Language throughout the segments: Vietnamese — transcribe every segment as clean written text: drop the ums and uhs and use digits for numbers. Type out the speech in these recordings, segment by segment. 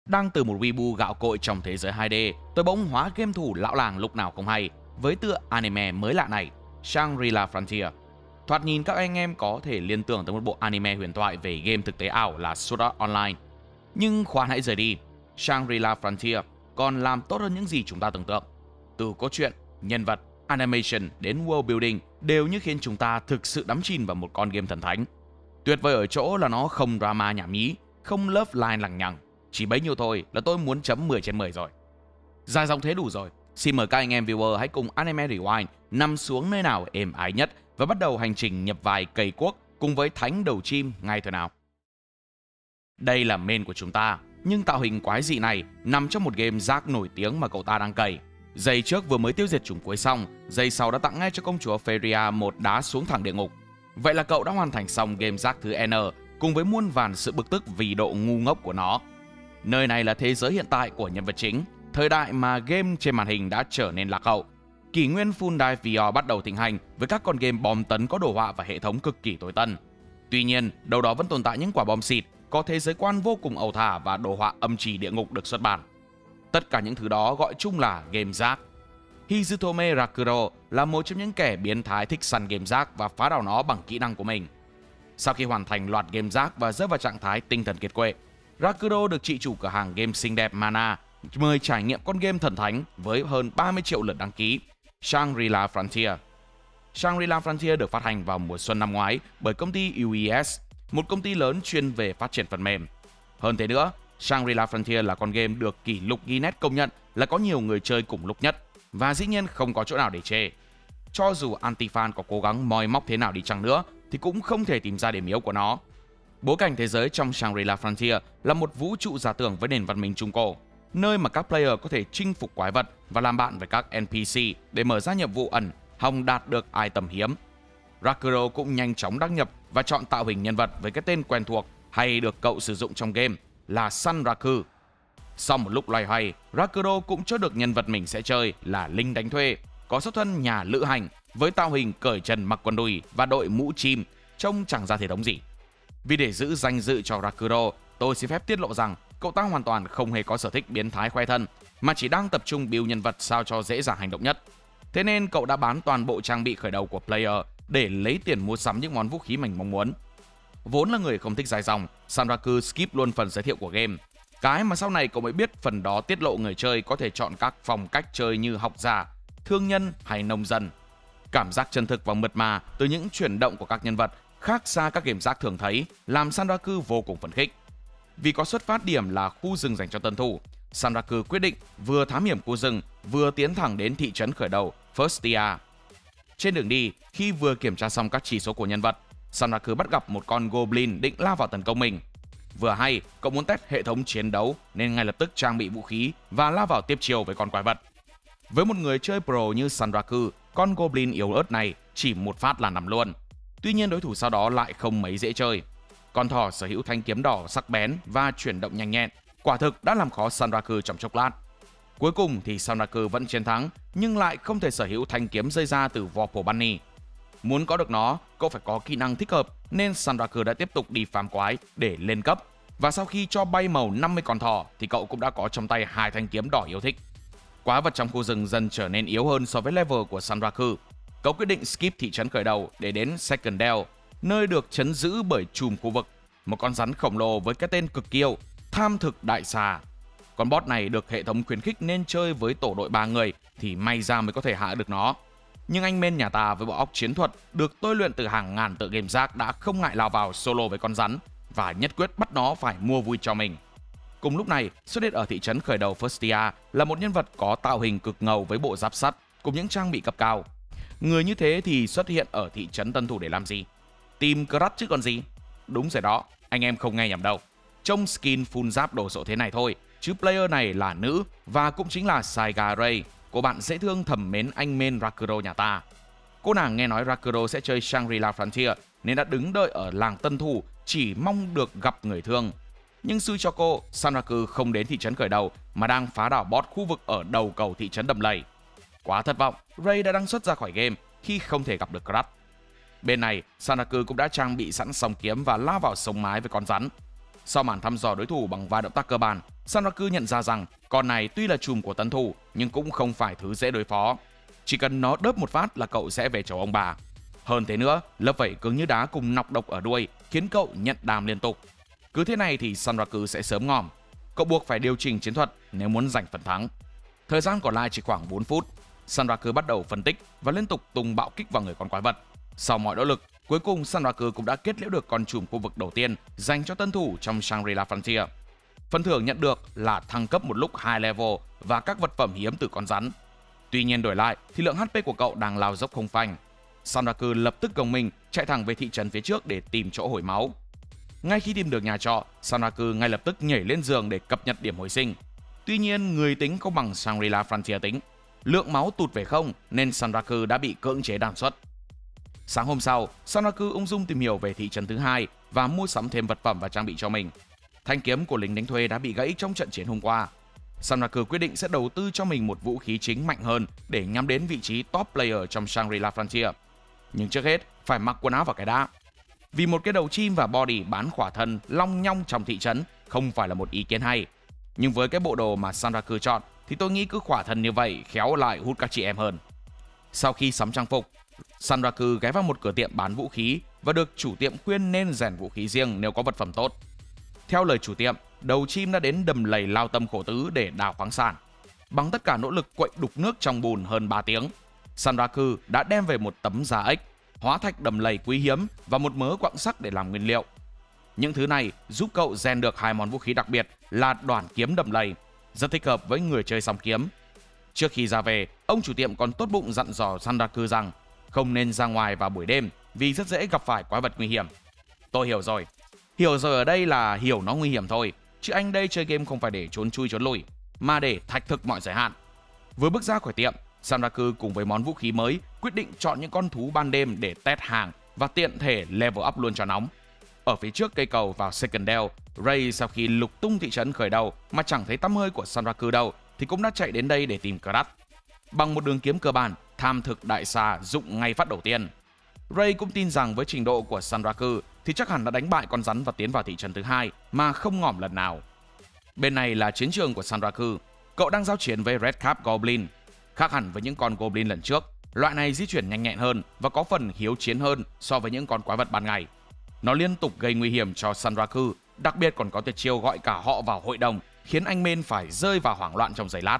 Đang từ một weeaboo gạo cội trong thế giới 2D, tôi bỗng hóa game thủ lão làng lúc nào không hay với tựa anime mới lạ này, Shangri-La Frontier. Thoạt nhìn các anh em có thể liên tưởng tới một bộ anime huyền thoại về game thực tế ảo là Sword Art Online. Nhưng khoan hãy rời đi, Shangri-La Frontier còn làm tốt hơn những gì chúng ta tưởng tượng. Từ cốt truyện, nhân vật, animation đến world building đều như khiến chúng ta thực sự đắm chìm vào một con game thần thánh. Tuyệt vời ở chỗ là nó không drama nhảm nhí, không love line lằng nhằng. Chỉ bấy nhiêu thôi là tôi muốn chấm 10 trên 10 rồi. Dài dòng thế đủ rồi. Xin mời các anh em viewer hãy cùng Anime Rewind nằm xuống nơi nào êm ái nhất và bắt đầu hành trình nhập vai cầy cuốc cùng với thánh đầu chim ngay thôi nào. Đây là main của chúng ta, nhưng tạo hình quái dị này nằm trong một game rác nổi tiếng mà cậu ta đang cày. Giây trước vừa mới tiêu diệt chủng cuối xong, giây sau đã tặng ngay cho công chúa Feria một đá xuống thẳng địa ngục. Vậy là cậu đã hoàn thành xong game rác thứ N cùng với muôn vàn sự bực tức vì độ ngu ngốc của nó. Nơi này là thế giới hiện tại của nhân vật chính, thời đại mà game trên màn hình đã trở nên lạc hậu. Kỷ nguyên Full Dive VR bắt đầu thịnh hành với các con game bom tấn có đồ họa và hệ thống cực kỳ tối tân. Tuy nhiên, đâu đó vẫn tồn tại những quả bom xịt, có thế giới quan vô cùng ẩu thả và đồ họa âm trì địa ngục được xuất bản. Tất cả những thứ đó gọi chung là game rác. Hizutome Rakuro là một trong những kẻ biến thái thích săn game rác và phá đảo nó bằng kỹ năng của mình. Sau khi hoàn thành loạt game rác và rơi vào trạng thái tinh thần kiệt quệ, Rakuro được chị chủ cửa hàng game xinh đẹp Mana mời trải nghiệm con game thần thánh với hơn 30 triệu lượt đăng ký, Shangri-La Frontier. Shangri-La Frontier được phát hành vào mùa xuân năm ngoái bởi công ty UES, một công ty lớn chuyên về phát triển phần mềm. Hơn thế nữa, Shangri-La Frontier là con game được kỷ lục Guinness công nhận là có nhiều người chơi cùng lúc nhất, và dĩ nhiên không có chỗ nào để chê. Cho dù anti-fan có cố gắng moi móc thế nào đi chăng nữa thì cũng không thể tìm ra điểm yếu của nó. Bối cảnh thế giới trong Shangri-La Frontier là một vũ trụ giả tưởng với nền văn minh Trung Cổ, nơi mà các player có thể chinh phục quái vật và làm bạn với các NPC để mở ra nhiệm vụ ẩn, hòng đạt được item hiếm. Rakuro cũng nhanh chóng đăng nhập và chọn tạo hình nhân vật với cái tên quen thuộc hay được cậu sử dụng trong game là Sanraku. Sau một lúc loay hoay, Rakuro cũng chốt được nhân vật mình sẽ chơi là lính đánh thuê, có xuất thân nhà lữ hành với tạo hình cởi trần mặc quần đùi và đội mũ chim, trông chẳng ra thể thống gì. Vì để giữ danh dự cho Rakuro, tôi xin phép tiết lộ rằng cậu ta hoàn toàn không hề có sở thích biến thái khoe thân, mà chỉ đang tập trung build nhân vật sao cho dễ dàng hành động nhất. Thế nên cậu đã bán toàn bộ trang bị khởi đầu của player để lấy tiền mua sắm những món vũ khí mình mong muốn. Vốn là người không thích dài dòng, Sanraku skip luôn phần giới thiệu của game. Cái mà sau này cậu mới biết phần đó tiết lộ người chơi có thể chọn các phong cách chơi như học giả, thương nhân hay nông dân. Cảm giác chân thực và mượt mà từ những chuyển động của các nhân vật khác xa các game rác thường thấy làm Sanraku vô cùng phấn khích. Vì có xuất phát điểm là khu rừng dành cho tân thủ, Sanraku quyết định vừa thám hiểm khu rừng vừa tiến thẳng đến thị trấn khởi đầu Firstia. Trên đường đi, khi vừa kiểm tra xong các chỉ số của nhân vật, Sanraku bắt gặp một con goblin định lao vào tấn công mình. Vừa hay, cậu muốn test hệ thống chiến đấu nên ngay lập tức trang bị vũ khí và lao vào tiếp chiều với con quái vật. Với một người chơi pro như Sanraku, con goblin yếu ớt này chỉ một phát là nằm luôn. Tuy nhiên đối thủ sau đó lại không mấy dễ chơi. Con thỏ sở hữu thanh kiếm đỏ sắc bén và chuyển động nhanh nhẹn, quả thực đã làm khó Sanraku trong chốc lát. Cuối cùng thì Sanraku vẫn chiến thắng, nhưng lại không thể sở hữu thanh kiếm rơi ra từ Vorpal Bunny. Muốn có được nó, cậu phải có kỹ năng thích hợp, nên Sanraku đã tiếp tục đi farm quái để lên cấp. Và sau khi cho bay màu 50 con thỏ thì cậu cũng đã có trong tay 2 thanh kiếm đỏ yêu thích. Quái vật trong khu rừng dần trở nên yếu hơn so với level của Sanraku. Cậu quyết định skip thị trấn khởi đầu để đến Second Dell, nơi được trấn giữ bởi trùm khu vực, một con rắn khổng lồ với cái tên cực kiêu, Tham Thực Đại Xà. Con boss này được hệ thống khuyến khích nên chơi với tổ đội 3 người thì may ra mới có thể hạ được nó. Nhưng anh men nhà ta với bộ óc chiến thuật được tôi luyện từ hàng ngàn tựa game rác đã không ngại lao vào solo với con rắn và nhất quyết bắt nó phải mua vui cho mình. Cùng lúc này, xuất hiện ở thị trấn khởi đầu Firstia là một nhân vật có tạo hình cực ngầu với bộ giáp sắt cùng những trang bị cấp cao. Người như thế thì xuất hiện ở thị trấn tân thủ để làm gì? Tìm crush chứ còn gì? Đúng rồi đó, anh em không nghe nhầm đâu. Trông skin full giáp đồ sộ thế này thôi, chứ player này là nữ và cũng chính là Saiga Ray, cô bạn dễ thương thầm mến anh men Rakuro nhà ta. Cô nàng nghe nói Rakuro sẽ chơi Shangri-La Frontier nên đã đứng đợi ở làng tân thủ chỉ mong được gặp người thương. Nhưng xui cho cô, Sanraku không đến thị trấn khởi đầu mà đang phá đảo boss khu vực ở đầu cầu thị trấn đầm lầy. Quá thất vọng, Ray đã đăng xuất ra khỏi game khi không thể gặp được crush. Bên này, Sanraku cũng đã trang bị sẵn song kiếm và lao vào sống mái với con rắn. Sau màn thăm dò đối thủ bằng vài động tác cơ bản, Sanraku nhận ra rằng con này tuy là trùm của tân thủ nhưng cũng không phải thứ dễ đối phó. Chỉ cần nó đớp một phát là cậu sẽ về chầu ông bà. Hơn thế nữa, lớp vảy cứng như đá cùng nọc độc ở đuôi khiến cậu nhận đam liên tục. Cứ thế này thì Sanraku sẽ sớm ngỏm. Cậu buộc phải điều chỉnh chiến thuật nếu muốn giành phần thắng. Thời gian còn lại chỉ khoảng 4 phút. Sanraku bắt đầu phân tích và liên tục tung bạo kích vào người con quái vật. Sau mọi nỗ lực, cuối cùng Sanraku cũng đã kết liễu được con trùm khu vực đầu tiên dành cho tân thủ trong Shangri-La Frontier. Phần thưởng nhận được là thăng cấp một lúc 2 level và các vật phẩm hiếm từ con rắn. Tuy nhiên đổi lại thì lượng HP của cậu đang lao dốc không phanh. Sanraku lập tức gồng mình chạy thẳng về thị trấn phía trước để tìm chỗ hồi máu. Ngay khi tìm được nhà trọ, Sanraku ngay lập tức nhảy lên giường để cập nhật điểm hồi sinh. Tuy nhiên người tính không bằng Shangri-La Frontier tính. Lượng máu tụt về không nên Sanraku đã bị cưỡng chế đàn xuất. Sáng hôm sau, Sanraku ung dung tìm hiểu về thị trấn thứ hai và mua sắm thêm vật phẩm và trang bị cho mình. Thanh kiếm của lính đánh thuê đã bị gãy trong trận chiến hôm qua. Sanraku quyết định sẽ đầu tư cho mình một vũ khí chính mạnh hơn để nhắm đến vị trí top player trong Shangri-La Frontier. Nhưng trước hết, phải mặc quần áo vào cái đã. Vì một cái đầu chim và body bán khỏa thân long nhong trong thị trấn không phải là một ý kiến hay. Nhưng với cái bộ đồ mà Sanraku chọn thì tôi nghĩ cứ khỏa thân như vậy khéo lại hút các chị em hơn. Sau khi sắm trang phục, Sanraku ghé vào một cửa tiệm bán vũ khí và được chủ tiệm khuyên nên rèn vũ khí riêng nếu có vật phẩm tốt. Theo lời chủ tiệm, đầu chim đã đến đầm lầy lao tâm khổ tứ để đào khoáng sản. Bằng tất cả nỗ lực quậy đục nước trong bùn hơn 3 tiếng, Sanraku đã đem về một tấm da ếch, hóa thạch đầm lầy quý hiếm và một mớ quặng sắt để làm nguyên liệu. Những thứ này giúp cậu rèn được 2 món vũ khí đặc biệt là đoản kiếm đầm lầy, rất thích hợp với người chơi song kiếm. Trước khi ra về, ông chủ tiệm còn tốt bụng dặn dò Sanraku rằng không nên ra ngoài vào buổi đêm vì rất dễ gặp phải quái vật nguy hiểm. Tôi hiểu rồi. Hiểu rồi ở đây là hiểu nó nguy hiểm thôi, chứ anh đây chơi game không phải để trốn chui trốn lùi, mà để thách thức mọi giới hạn. Vừa bước ra khỏi tiệm, Sanraku cùng với món vũ khí mới quyết định chọn những con thú ban đêm để test hàng và tiện thể level up luôn cho nóng. Ở phía trước cây cầu vào Second Dell, Ray sau khi lục tung thị trấn khởi đầu mà chẳng thấy tăm hơi của Sanraku đâu thì cũng đã chạy đến đây để tìm Krat. Bằng một đường kiếm cơ bản, tham thực đại xà dụng ngay phát đầu tiên. Ray cũng tin rằng với trình độ của Sanraku thì chắc hẳn đã đánh bại con rắn và tiến vào thị trấn thứ hai mà không ngỏm lần nào. Bên này là chiến trường của Sanraku. Cậu đang giao chiến với Red Cap Goblin. Khác hẳn với những con Goblin lần trước, loại này di chuyển nhanh nhẹn hơn và có phần hiếu chiến hơn so với những con quái vật ban ngày. Nó liên tục gây nguy hiểm cho Sanraku, đặc biệt còn có tuyệt chiêu gọi cả họ vào hội đồng, khiến anh Main phải rơi vào hoảng loạn trong giây lát.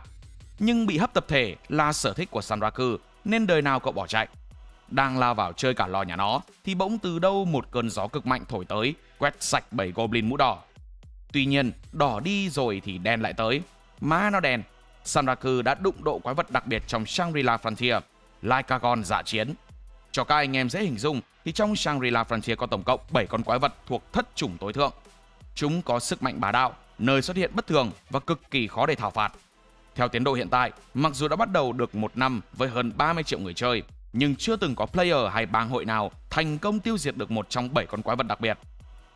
Nhưng bị hấp tập thể là sở thích của Sanraku nên đời nào cậu bỏ chạy. Đang lao vào chơi cả lò nhà nó thì bỗng từ đâu một cơn gió cực mạnh thổi tới, quét sạch bầy Goblin mũ đỏ. Tuy nhiên, đỏ đi rồi thì đen lại tới. Má nó đen, Sanraku đã đụng độ quái vật đặc biệt trong Shangri-La Frontier, Lycagon dạ chiến. Cho các anh em dễ hình dung thì trong Shangri-La Frontier có tổng cộng 7 con quái vật thuộc thất chủng tối thượng. Chúng có sức mạnh bá đạo, nơi xuất hiện bất thường và cực kỳ khó để thảo phạt. Theo tiến độ hiện tại, mặc dù đã bắt đầu được 1 năm với hơn 30 triệu người chơi, nhưng chưa từng có player hay bang hội nào thành công tiêu diệt được một trong 7 con quái vật đặc biệt.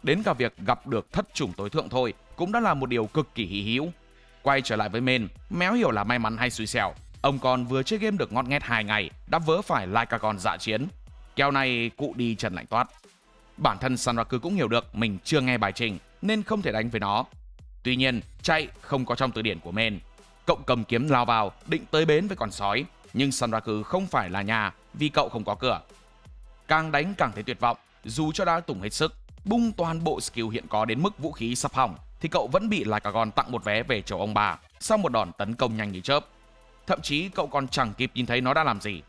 Đến cả việc gặp được thất chủng tối thượng thôi cũng đã là một điều cực kỳ hy hữu. Quay trở lại với Main, méo hiểu là may mắn hay xui xẻo, ông còn vừa chơi game được ngót nghét 2 ngày đã vớ phải Lycagon dạ chiến. Kèo này cụ đi trần lạnh toát. Bản thân Sanraku cũng hiểu được mình chưa nghe bài trình nên không thể đánh với nó. Tuy nhiên, chạy không có trong từ điển của Main. Cậu cầm kiếm lao vào, định tới bến với con sói, nhưng Sanraku không phải là nhà vì cậu không có cửa. Càng đánh càng thấy tuyệt vọng, dù cho đã tủng hết sức, bung toàn bộ skill hiện có đến mức vũ khí sắp hỏng, thì cậu vẫn bị Lycagon tặng một vé về chầu ông bà sau một đòn tấn công nhanh như chớp. Thậm chí cậu còn chẳng kịp nhìn thấy nó đã làm gì.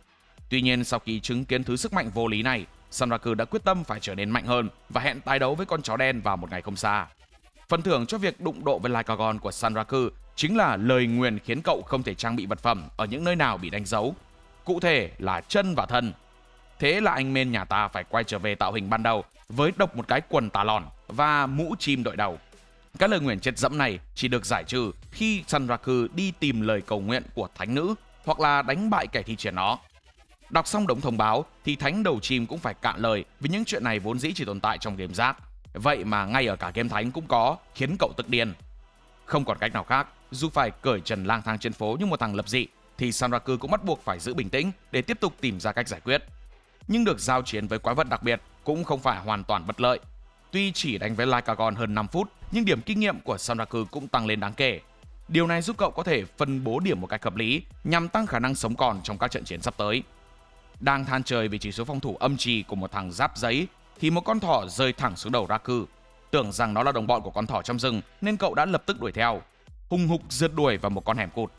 Tuy nhiên sau khi chứng kiến thứ sức mạnh vô lý này, Sanraku đã quyết tâm phải trở nên mạnh hơn và hẹn tái đấu với con chó đen vào một ngày không xa. Phần thưởng cho việc đụng độ với Lycagon của Sanraku chính là lời nguyền khiến cậu không thể trang bị vật phẩm ở những nơi nào bị đánh dấu, cụ thể là chân và thân. Thế là anh Main nhà ta phải quay trở về tạo hình ban đầu với độc một cái quần tà lòn và mũ chim đội đầu. Các lời nguyền chết dẫm này chỉ được giải trừ khi Sanraku đi tìm lời cầu nguyện của thánh nữ hoặc là đánh bại kẻ thi triển nó. Đọc xong đống thông báo thì thánh đầu chim cũng phải cạn lời vì những chuyện này vốn dĩ chỉ tồn tại trong game rác. Vậy mà ngay ở cả game thánh cũng có, khiến cậu tức điên. Không còn cách nào khác, dù phải cởi trần lang thang trên phố như một thằng lập dị thì Sanraku cũng bắt buộc phải giữ bình tĩnh để tiếp tục tìm ra cách giải quyết. Nhưng được giao chiến với quái vật đặc biệt cũng không phải hoàn toàn bất lợi. Tuy chỉ đánh với Lycagon hơn 5 phút, nhưng điểm kinh nghiệm của Sanraku cũng tăng lên đáng kể. Điều này giúp cậu có thể phân bố điểm một cách hợp lý nhằm tăng khả năng sống còn trong các trận chiến sắp tới. Đang than trời vì chỉ số phòng thủ âm trì của một thằng giáp giấy thì một con thỏ rơi thẳng xuống đầu Raku. Tưởng rằng nó là đồng bọn của con thỏ trong rừng nên cậu đã lập tức đuổi theo, hùng hục rượt đuổi vào một con hẻm cụt.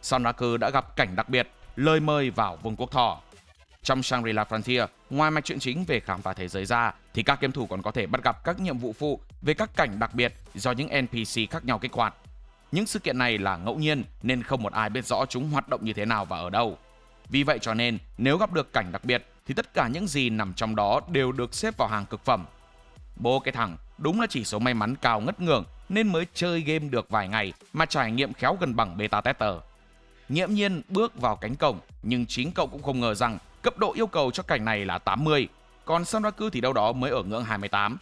Sanraku đã gặp cảnh đặc biệt, lời mời vào vương quốc thỏ. Trong Shangri-La Frontier, ngoài mạch truyện chính về khám phá thế giới ra thì các game thủ còn có thể bắt gặp các nhiệm vụ phụ về các cảnh đặc biệt do những NPC khác nhau kích hoạt. Những sự kiện này là ngẫu nhiên nên không một ai biết rõ chúng hoạt động như thế nào và ở đâu. Vì vậy cho nên nếu gặp được cảnh đặc biệt thì tất cả những gì nằm trong đó đều được xếp vào hàng cực phẩm. Bố cái thằng, đúng là chỉ số may mắn cao ngất ngưởng nên mới chơi game được vài ngày mà trải nghiệm khéo gần bằng beta tester. Nghiễm nhiên bước vào cánh cổng nhưng chính cậu cũng không ngờ rằng cấp độ yêu cầu cho cảnh này là 80, còn Sanraku thì đâu đó mới ở ngưỡng 28.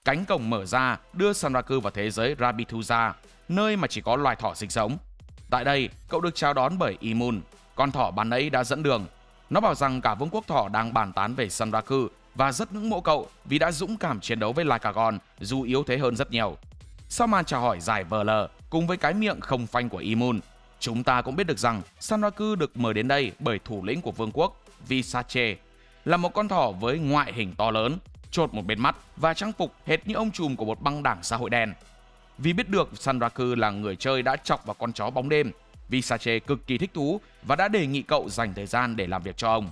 Cánh cổng mở ra đưa Sanraku vào thế giới Rabituza, nơi mà chỉ có loài thỏ sinh sống. Tại đây, cậu được chào đón bởi Imun, con thỏ ban nãy đã dẫn đường. Nó bảo rằng cả vương quốc thỏ đang bàn tán về Sanraku và rất ngưỡng mộ cậu vì đã dũng cảm chiến đấu với Lycagon dù yếu thế hơn rất nhiều. Sau màn chào hỏi dài vờ lờ cùng với cái miệng không phanh của Imun, chúng ta cũng biết được rằng Sanraku được mời đến đây bởi thủ lĩnh của vương quốc Visache, là một con thỏ với ngoại hình to lớn, chột một bên mắt và trang phục hệt như ông trùm của một băng đảng xã hội đen. Vì biết được Sanraku là người chơi đã chọc vào con chó bóng đêm, Visache cực kỳ thích thú và đã đề nghị cậu dành thời gian để làm việc cho ông.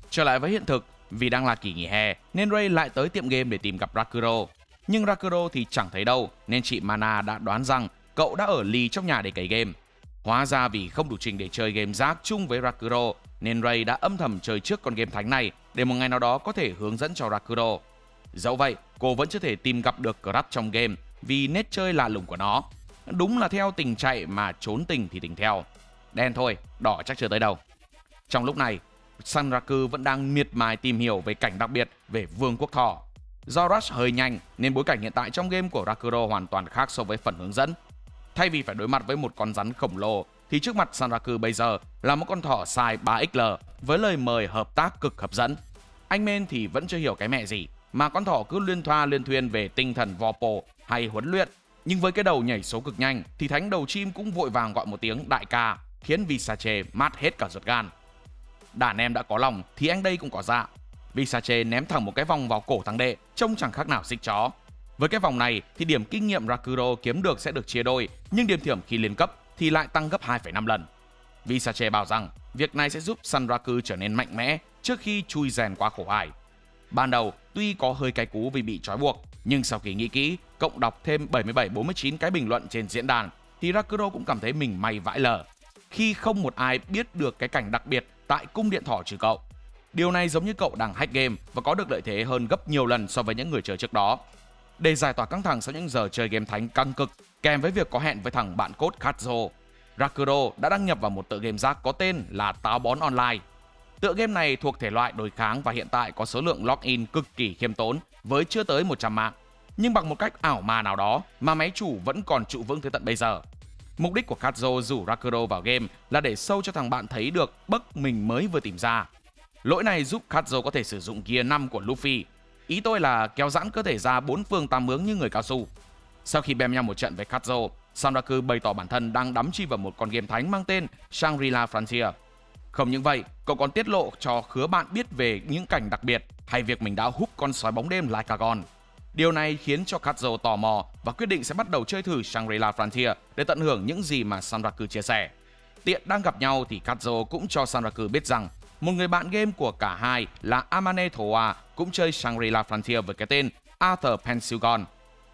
Trở lại với hiện thực, vì đang là kỳ nghỉ hè nên Ray lại tới tiệm game để tìm gặp Rakuro. Nhưng Rakuro thì chẳng thấy đâu nên chị Mana đã đoán rằng cậu đã ở lì trong nhà để cày game. Hóa ra vì không đủ trình để chơi game rác chung với Rakuro nên Ray đã âm thầm chơi trước con game thánh này để một ngày nào đó có thể hướng dẫn cho Rakuro. Dẫu vậy, cô vẫn chưa thể tìm gặp được crush trong game vì nét chơi lạ lùng của nó. Đúng là theo tình chạy mà trốn tình thì tình theo. Đen thôi, đỏ chắc chưa tới đâu. Trong lúc này, Sanraku vẫn đang miệt mài tìm hiểu về cảnh đặc biệt về vương quốc thỏ. Do rush hơi nhanh nên bối cảnh hiện tại trong game của Rakuro hoàn toàn khác so với phần hướng dẫn. Thay vì phải đối mặt với một con rắn khổng lồ thì trước mặt Sanraku bây giờ là một con thỏ size 3XL với lời mời hợp tác cực hấp dẫn. Anh Men thì vẫn chưa hiểu cái mẹ gì mà con thỏ cứ luyên thoa luyên thuyên về tinh thần Vopo hay huấn luyện. Nhưng với cái đầu nhảy số cực nhanh thì thánh đầu chim cũng vội vàng gọi một tiếng đại ca, khiến Visache mát hết cả ruột gan. Đàn em đã có lòng thì anh đây cũng có dạ. Visache ném thẳng một cái vòng vào cổ thằng đệ, trông chẳng khác nào xích chó. Với cái vòng này thì điểm kinh nghiệm Rakuro kiếm được sẽ được chia đôi, nhưng điểm thưởng khi lên cấp thì lại tăng gấp 2,5 lần. Visache bảo rằng việc này sẽ giúp Sanraku trở nên mạnh mẽ trước khi chui rèn qua khổ ải. Ban đầu tuy có hơi cay cú vì bị trói buộc, nhưng sau khi nghĩ kỹ, cộng đọc thêm 77-49 cái bình luận trên diễn đàn thì Rakuro cũng cảm thấy mình may vãi lờ khi không một ai biết được cái cảnh đặc biệt tại cung điện thỏ trừ cậu. Điều này giống như cậu đang hack game và có được lợi thế hơn gấp nhiều lần so với những người chơi trước đó. Để giải tỏa căng thẳng sau những giờ chơi game thánh căng cực kèm với việc có hẹn với thằng bạn cốt Katzo, Rakuro đã đăng nhập vào một tựa game rác có tên là Táo Bón Online. Tựa game này thuộc thể loại đối kháng và hiện tại có số lượng login cực kỳ khiêm tốn với chưa tới 100 mạng. Nhưng bằng một cách ảo ma nào đó mà máy chủ vẫn còn trụ vững tới tận bây giờ. Mục đích của Katzo rủ Rakuro vào game là để show cho thằng bạn thấy được bug mình mới vừa tìm ra. Lỗi này giúp Katzo có thể sử dụng Gear 5 của Luffy. Ý tôi là kéo giãn cơ thể ra 4 phương 8 hướng như người cao su. Sau khi bem nhau một trận với Katzo, Sanraku bày tỏ bản thân đang đắm chìm vào một con game thánh mang tên Shangri-La Frontier. Không những vậy, cậu còn tiết lộ cho khứa bạn biết về những cảnh đặc biệt hay việc mình đã húp con sói bóng đêm Lycagon. Điều này khiến cho Katzo tò mò và quyết định sẽ bắt đầu chơi thử Shangri-La Frontier để tận hưởng những gì mà Sanraku chia sẻ. Tiện đang gặp nhau thì Katzo cũng cho Sanraku biết rằng một người bạn game của cả hai là Amane Thoa cũng chơi Shangri-La Frontier với cái tên Arthur Pensugon.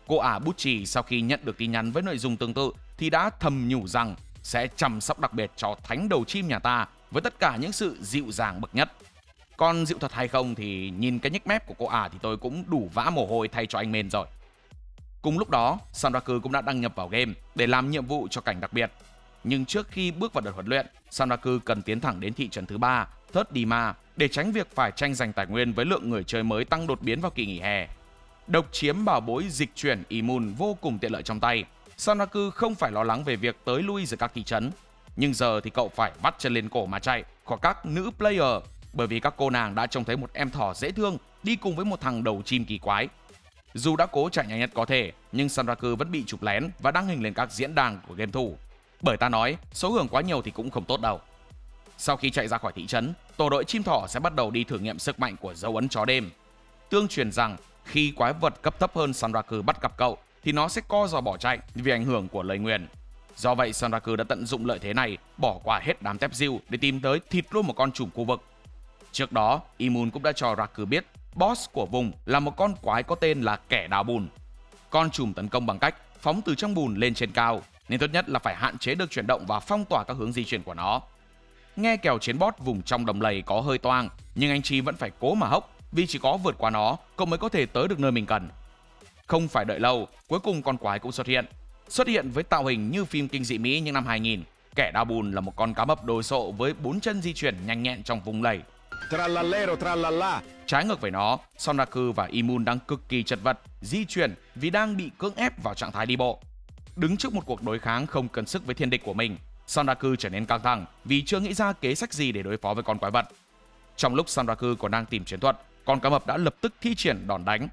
Cô ả Butchie sau khi nhận được tin nhắn với nội dung tương tự thì đã thầm nhủ rằng sẽ chăm sóc đặc biệt cho thánh đầu chim nhà ta với tất cả những sự dịu dàng bậc nhất. Còn dịu thật hay không thì nhìn cái nhếch mép của cô ả thì tôi cũng đủ vã mồ hôi thay cho anh Men rồi. Cùng lúc đó, Sanraku cũng đã đăng nhập vào game để làm nhiệm vụ cho cảnh đặc biệt. Nhưng trước khi bước vào đợt huấn luyện, Sanraku cần tiến thẳng đến thị trấn thứ 3, Third Dima, để tránh việc phải tranh giành tài nguyên với lượng người chơi mới tăng đột biến vào kỳ nghỉ hè. Độc chiếm bảo bối dịch chuyển Imun vô cùng tiện lợi trong tay, Sanraku không phải lo lắng về việc tới lui giữa các thị trấn. Nhưng giờ thì cậu phải vắt chân lên cổ mà chạy khỏi các nữ player, bởi vì các cô nàng đã trông thấy một em thỏ dễ thương đi cùng với một thằng đầu chim kỳ quái. Dù đã cố chạy nhanh nhất có thể, nhưng Sanraku vẫn bị chụp lén và đăng hình lên các diễn đàn của game thủ. Bởi ta nói, số hưởng quá nhiều thì cũng không tốt đâu. Sau khi chạy ra khỏi thị trấn, tổ đội chim thỏ sẽ bắt đầu đi thử nghiệm sức mạnh của dấu ấn chó đêm. Tương truyền rằng khi quái vật cấp thấp hơn Sanraku bắt gặp cậu thì nó sẽ co giò bỏ chạy vì ảnh hưởng của lời nguyền. Do vậy Sanraku đã tận dụng lợi thế này, bỏ qua hết đám tép diêu để tìm tới thịt luôn một con trùm khu vực. Trước đó, Imun cũng đã cho Raku biết boss của vùng là một con quái có tên là kẻ đào bùn. Con trùm tấn công bằng cách phóng từ trong bùn lên trên cao, nên tốt nhất là phải hạn chế được chuyển động và phong tỏa các hướng di chuyển của nó. Nghe kèo chiến boss vùng trong đầm lầy có hơi toang, nhưng anh Chi vẫn phải cố mà hốc, vì chỉ có vượt qua nó, cậu mới có thể tới được nơi mình cần. Không phải đợi lâu, cuối cùng con quái cũng xuất hiện. Xuất hiện với tạo hình như phim kinh dị Mỹ những năm 2000, kẻ đào bùn là một con cá mập đồ sộ với 4 chân di chuyển nhanh nhẹn trong vùng lầy. Trái ngược với nó, Sanraku và Imun đang cực kỳ chật vật, di chuyển vì đang bị cưỡng ép vào trạng thái đi bộ. Đứng trước một cuộc đối kháng không cân sức với thiên địch của mình, Sanraku trở nên căng thẳng vì chưa nghĩ ra kế sách gì để đối phó với con quái vật. Trong lúc Sanraku còn đang tìm chiến thuật, con cá mập đã lập tức thi triển đòn đánh.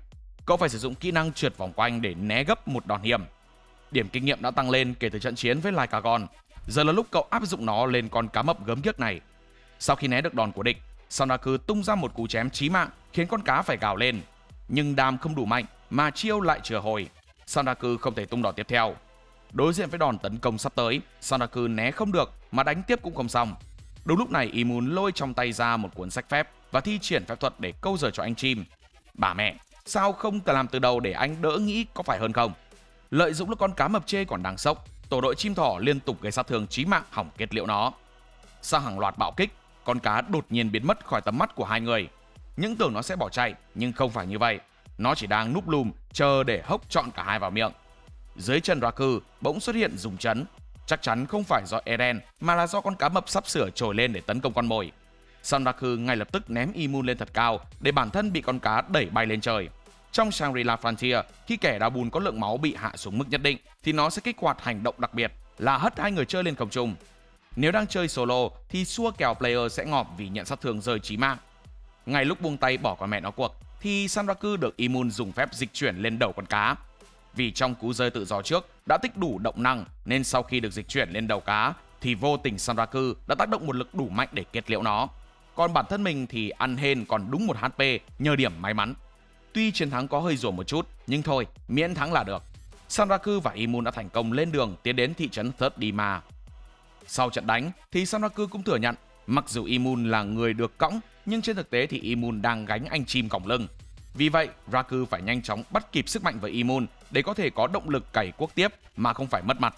Cậu phải sử dụng kỹ năng trượt vòng quanh để né gấp một đòn hiểm. Điểm kinh nghiệm đã tăng lên kể từ trận chiến với Lycagon. Giờ là lúc cậu áp dụng nó lên con cá mập gớm ghiếc này. Sau khi né được đòn của địch, Sanraku tung ra một cú chém chí mạng khiến con cá phải gào lên. Nhưng đam không đủ mạnh mà chiêu lại chưa hồi. Sanraku không thể tung đòn tiếp theo. Đối diện với đòn tấn công sắp tới, Sanraku né không được mà đánh tiếp cũng không xong. Đúng lúc này Imun lôi trong tay ra một cuốn sách phép và thi triển phép thuật để câu giờ cho anh chim. Bà mẹ, sao không làm từ đầu để anh đỡ nghĩ có phải hơn không? Lợi dụng lúc con cá mập chê còn đang sốc, tổ đội chim thỏ liên tục gây sát thương chí mạng hỏng kết liễu nó. Sau hàng loạt bạo kích, con cá đột nhiên biến mất khỏi tầm mắt của hai người. Những tưởng nó sẽ bỏ chạy, nhưng không phải như vậy. Nó chỉ đang núp lùm chờ để hốc trọn cả hai vào miệng. Dưới chân Raku bỗng xuất hiện rung chấn. Chắc chắn không phải do Eren mà là do con cá mập sắp sửa trồi lên để tấn công con mồi. Sanraku ngay lập tức ném Imun lên thật cao để bản thân bị con cá đẩy bay lên trời. Trong Shangri-La Frontier, khi kẻ đào bùn có lượng máu bị hạ xuống mức nhất định thì nó sẽ kích hoạt hành động đặc biệt là hất hai người chơi lên không trung. Nếu đang chơi solo thì xua kèo player sẽ ngọp vì nhận sát thương rơi chí mạng. Ngay lúc buông tay bỏ con mẹ nó cuộc thì Sanraku được Imun dùng phép dịch chuyển lên đầu con cá. Vì trong cú rơi tự do trước đã tích đủ động năng nên sau khi được dịch chuyển lên đầu cá thì vô tình Sanraku đã tác động một lực đủ mạnh để kết liễu nó. Còn bản thân mình thì ăn hên còn đúng 1 HP nhờ điểm may mắn. Tuy chiến thắng có hơi rủa một chút nhưng thôi, miễn thắng là được. Sanraku và Imun đã thành công lên đường tiến đến thị trấn Third Dima. Sau trận đánh thì Sanraku cũng thừa nhận mặc dù Imun là người được cõng nhưng trên thực tế thì Imun đang gánh anh chim còng lưng. Vì vậy, Raku phải nhanh chóng bắt kịp sức mạnh với Imun để có thể có động lực cày cuốc tiếp mà không phải mất mặt.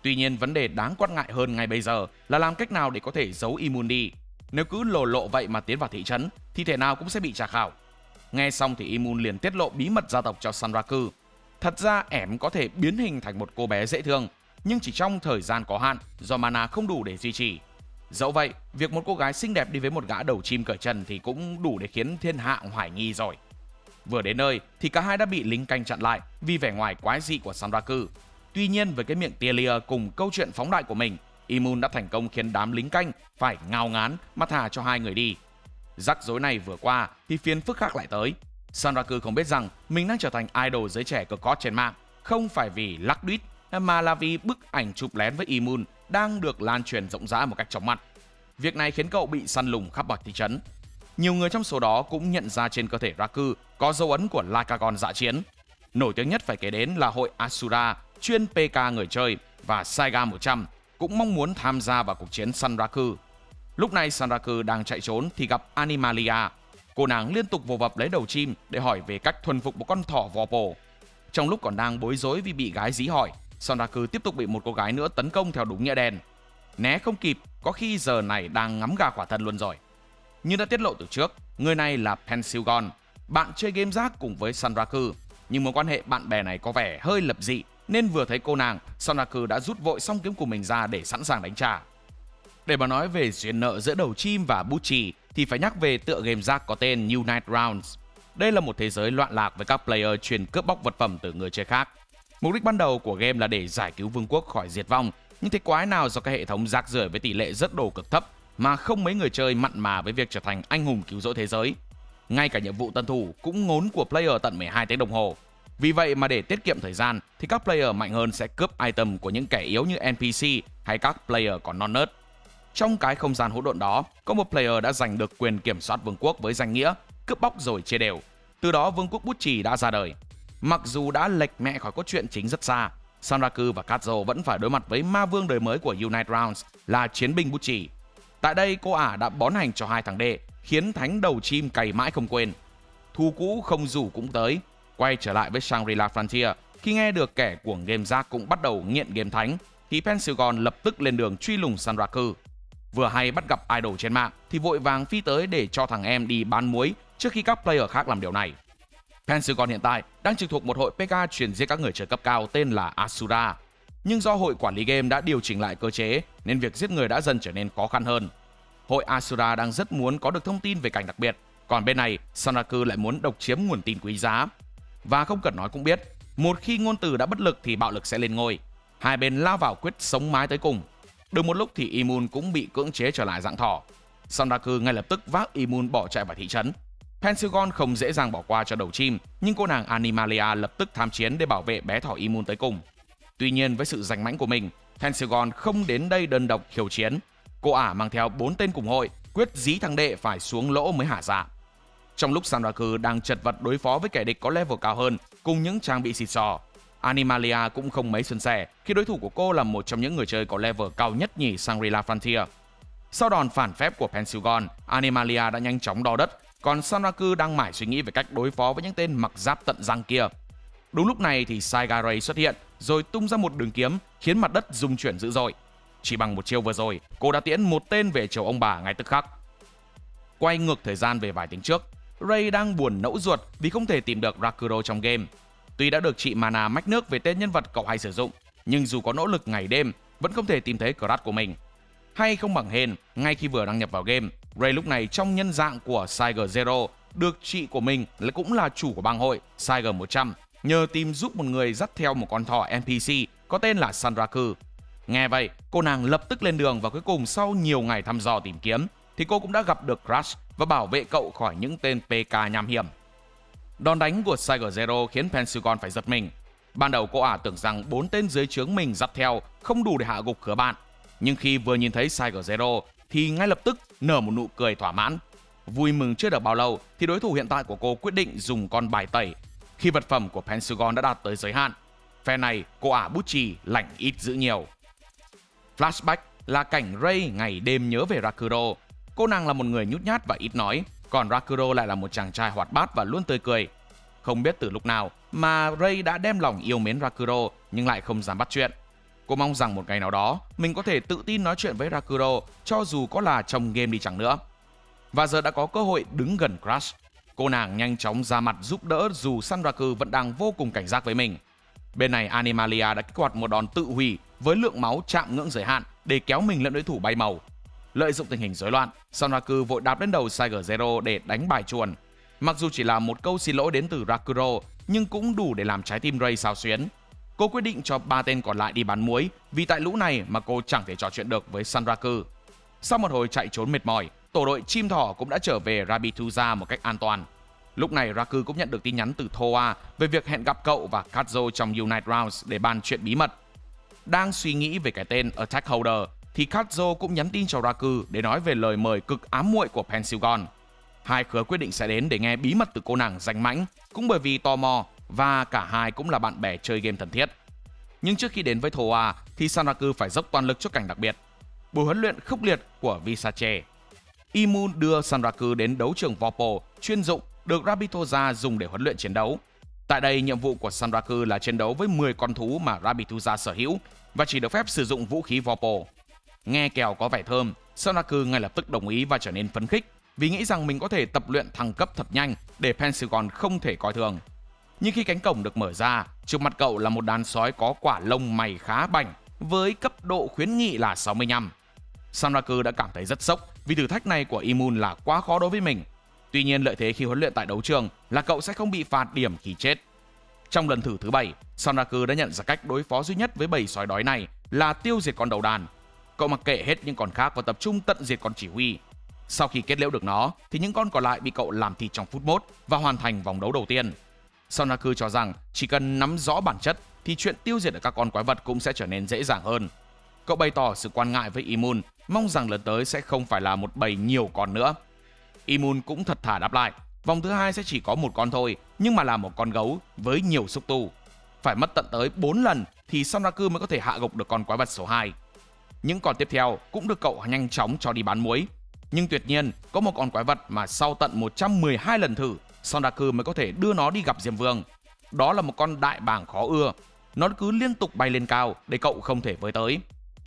Tuy nhiên, vấn đề đáng quan ngại hơn ngay bây giờ là làm cách nào để có thể giấu Imun đi. Nếu cứ lộ vậy mà tiến vào thị trấn thì thể nào cũng sẽ bị tra khảo. Nghe xong thì Imun liền tiết lộ bí mật gia tộc cho Sanraku. Thật ra ẻm có thể biến hình thành một cô bé dễ thương, nhưng chỉ trong thời gian có hạn do mana không đủ để duy trì. Dẫu vậy, việc một cô gái xinh đẹp đi với một gã đầu chim cởi trần thì cũng đủ để khiến thiên hạ hoài nghi rồi. Vừa đến nơi thì cả hai đã bị lính canh chặn lại vì vẻ ngoài quái dị của Sanraku. Tuy nhiên với cái miệng tia lia cùng câu chuyện phóng đại của mình, Imun đã thành công khiến đám lính canh phải ngao ngán mà thả cho hai người đi. Rắc rối này vừa qua thì phiền phức khác lại tới. Sanraku không biết rằng mình đang trở thành idol giới trẻ cực hot trên mạng, không phải vì lắc đuýt mà là vì bức ảnh chụp lén với Imun đang được lan truyền rộng rãi một cách chóng mặt. Việc này khiến cậu bị săn lùng khắp mọi thị trấn. Nhiều người trong số đó cũng nhận ra trên cơ thể Raku có dấu ấn của Lycagon dã chiến. Nổi tiếng nhất phải kể đến là hội Asura chuyên PK người chơi và Saiga 100 cũng mong muốn tham gia vào cuộc chiến săn Raku. Lúc này Sanraku đang chạy trốn thì gặp Animalia. Cô nàng liên tục vồ vập lấy đầu chim để hỏi về cách thuần phục một con thỏ Vopo. Trong lúc còn đang bối rối vì bị gái dí hỏi, Sanraku tiếp tục bị một cô gái nữa tấn công theo đúng nghĩa đen. Né không kịp, có khi giờ này đang ngắm gà khỏa thân luôn rồi. Như đã tiết lộ từ trước, người này là Pensilgon, bạn chơi game rác cùng với Sanraku. Nhưng mối quan hệ bạn bè này có vẻ hơi lập dị, nên vừa thấy cô nàng, Sanraku đã rút vội song kiếm của mình ra để sẵn sàng đánh trả. Để mà nói về duyên nợ giữa đầu chim và Bucci thì phải nhắc về tựa game rác có tên Unite Rounds. Đây là một thế giới loạn lạc với các player chuyên cướp bóc vật phẩm từ người chơi khác. Mục đích ban đầu của game là để giải cứu vương quốc khỏi diệt vong, nhưng thế quái nào do cái hệ thống rác rưởi với tỷ lệ rất đồ cực thấp mà không mấy người chơi mặn mà với việc trở thành anh hùng cứu rỗi thế giới. Ngay cả nhiệm vụ tân thủ cũng ngốn của player tận 12 tiếng đồng hồ. Vì vậy mà để tiết kiệm thời gian thì các player mạnh hơn sẽ cướp item của những kẻ yếu như NPC hay các player còn non nớt. Trong cái không gian hỗn độn đó, có một player đã giành được quyền kiểm soát vương quốc với danh nghĩa cướp bóc rồi chia đều. Từ đó vương quốc bút chì đã ra đời. Mặc dù đã lệch mẹ khỏi cốt truyện chính rất xa, Sanraku và Kazuo vẫn phải đối mặt với ma vương đời mới của Unite Rounds là chiến binh bút chì. Tại đây cô ả đã bón hành cho hai thằng đệ, khiến thánh đầu chim cày mãi không quên. Thù cũ không rủ cũng tới. Quay trở lại với Shangri-La Frontier, khi nghe được kẻ của game rác cũng bắt đầu nghiện game thánh, thì Pentagon lập tức lên đường truy lùng Sanraku. Vừa hay bắt gặp idol trên mạng thì vội vàng phi tới để cho thằng em đi bán muối trước khi các player khác làm điều này. Pentagon hiện tại đang trực thuộc một hội PK chuyên giết các người chơi cấp cao tên là Asura. Nhưng do hội quản lý game đã điều chỉnh lại cơ chế nên việc giết người đã dần trở nên khó khăn hơn. Hội Asura đang rất muốn có được thông tin về cảnh đặc biệt, còn bên này Sanraku lại muốn độc chiếm nguồn tin quý giá. Và không cần nói cũng biết, một khi ngôn từ đã bất lực thì bạo lực sẽ lên ngôi. Hai bên lao vào quyết sống mái tới cùng. Được một lúc thì Imun cũng bị cưỡng chế trở lại dạng thỏ. Sanraku ngay lập tức vác Imun bỏ chạy vào thị trấn. Pentagon không dễ dàng bỏ qua cho đầu chim, nhưng cô nàng Animalia lập tức tham chiến để bảo vệ bé thỏ Imun tới cùng. Tuy nhiên với sự giành mãnh của mình, Pentagon không đến đây đơn độc khiêu chiến. Cô ả mang theo 4 tên cùng hội, quyết dí thằng đệ phải xuống lỗ mới hả dạ. Trong lúc Sanraku đang chật vật đối phó với kẻ địch có level cao hơn cùng những trang bị xịt sò, Animalia cũng không mấy suôn sẻ khi đối thủ của cô là một trong những người chơi có level cao nhất nhì Shangri-La Frontier. Sau đòn phản phép của Pentagon, Animalia đã nhanh chóng đo đất, còn Sanraku đang mải suy nghĩ về cách đối phó với những tên mặc giáp tận răng kia. Đúng lúc này thì Saiga Ray xuất hiện rồi tung ra một đường kiếm khiến mặt đất rung chuyển dữ dội. Chỉ bằng một chiêu vừa rồi, cô đã tiễn một tên về chầu ông bà ngay tức khắc. Quay ngược thời gian về vài tiếng trước, Ray đang buồn nẫu ruột vì không thể tìm được Rakuro trong game. Tuy đã được trị mana mách nước về tên nhân vật cậu hay sử dụng, nhưng dù có nỗ lực ngày đêm vẫn không thể tìm thấy crush của mình. Hay không bằng hên, ngay khi vừa đăng nhập vào game, Ray lúc này trong nhân dạng của Tiger Zero, được chị của mình cũng là chủ của bang hội Tiger 100, nhờ tìm giúp một người dắt theo một con thỏ NPC có tên là Sanraku. Nghe vậy, cô nàng lập tức lên đường và cuối cùng sau nhiều ngày thăm dò tìm kiếm thì cô cũng đã gặp được Crush và bảo vệ cậu khỏi những tên PK nham hiểm. Đòn đánh của Tiger Zero khiến Pentagon phải giật mình. Ban đầu cô ả tưởng rằng 4 tên dưới trướng mình dắt theo không đủ để hạ gục khứa bạn, nhưng khi vừa nhìn thấy Tiger Zero thì ngay lập tức nở một nụ cười thỏa mãn. Vui mừng chưa được bao lâu thì đối thủ hiện tại của cô quyết định dùng con bài tẩy. Khi vật phẩm của Pentagon đã đạt tới giới hạn, phe này cô ả bút chì lành ít giữ nhiều. Flashback là cảnh Ray ngày đêm nhớ về Rakuro. Cô nàng là một người nhút nhát và ít nói, còn Rakuro lại là một chàng trai hoạt bát và luôn tươi cười. Không biết từ lúc nào mà Ray đã đem lòng yêu mến Rakuro nhưng lại không dám bắt chuyện. Cô mong rằng một ngày nào đó mình có thể tự tin nói chuyện với Rakuro cho dù có là trong game đi chăng nữa. Và giờ đã có cơ hội đứng gần Crush. Cô nàng nhanh chóng ra mặt giúp đỡ dù Sanraku vẫn đang vô cùng cảnh giác với mình. Bên này Animalia đã kích hoạt một đòn tự hủy với lượng máu chạm ngưỡng giới hạn để kéo mình lẫn đối thủ bay màu. Lợi dụng tình hình rối loạn, Sanraku vội đạp lên đầu Tiger Zero để đánh bài chuồn. Mặc dù chỉ là một câu xin lỗi đến từ Rakuro, nhưng cũng đủ để làm trái tim Ray xao xuyến. Cô quyết định cho 3 tên còn lại đi bán muối vì tại lũ này mà cô chẳng thể trò chuyện được với Sanraku. Sau một hồi chạy trốn mệt mỏi, tổ đội chim thỏ cũng đã trở về Rabituza một cách an toàn. Lúc này Raku cũng nhận được tin nhắn từ Thoa về việc hẹn gặp cậu và Kazuo trong Unite Rounds để bàn chuyện bí mật. Đang suy nghĩ về cái tên Attack Holder thì Kazuo cũng nhắn tin cho Raku để nói về lời mời cực ám muội của Pentagon. Hai khứa quyết định sẽ đến để nghe bí mật từ cô nàng danh mãnh, cũng bởi vì tò mò và cả hai cũng là bạn bè chơi game thân thiết. Nhưng trước khi đến với Thoa thì Sanraku phải dốc toàn lực cho cảnh đặc biệt, buổi huấn luyện khốc liệt của Visace. Imun đưa Sanraku đến đấu trường Vopo chuyên dụng được Rabituza dùng để huấn luyện chiến đấu. Tại đây, nhiệm vụ của Sanraku là chiến đấu với 10 con thú mà Rabituza sở hữu và chỉ được phép sử dụng vũ khí Vopo. Nghe kèo có vẻ thơm, Sanraku ngay lập tức đồng ý và trở nên phấn khích vì nghĩ rằng mình có thể tập luyện thăng cấp thật nhanh để Pentagon không thể coi thường. Nhưng khi cánh cổng được mở ra, trước mặt cậu là một đàn sói có quả lông mày khá bảnh với cấp độ khuyến nghị là 65. Sanraku đã cảm thấy rất sốc vì thử thách này của Imun là quá khó đối với mình. Tuy nhiên lợi thế khi huấn luyện tại đấu trường là cậu sẽ không bị phạt điểm khi chết. Trong lần thử thứ 7, Sanraku đã nhận ra cách đối phó duy nhất với bầy sói đói này là tiêu diệt con đầu đàn. Cậu mặc kệ hết những con khác và tập trung tận diệt con chỉ huy. Sau khi kết liễu được nó thì những con còn lại bị cậu làm thịt trong phút mốt và hoàn thành vòng đấu đầu tiên. Sanraku cho rằng chỉ cần nắm rõ bản chất thì chuyện tiêu diệt được các con quái vật cũng sẽ trở nên dễ dàng hơn. Cậu bày tỏ sự quan ngại với Imun, mong rằng lần tới sẽ không phải là một bầy nhiều con nữa. Imun cũng thật thà đáp lại, vòng thứ 2 sẽ chỉ có một con thôi, nhưng mà là một con gấu với nhiều xúc tu. Phải mất tận tới 4 lần thì Sanraku mới có thể hạ gục được con quái vật số 2. Những con tiếp theo cũng được cậu nhanh chóng cho đi bán muối. Nhưng tuyệt nhiên, có một con quái vật mà sau tận 112 lần thử, Sanraku mới có thể đưa nó đi gặp Diêm Vương. Đó là một con đại bàng khó ưa. Nó cứ liên tục bay lên cao để cậu không thể với tới.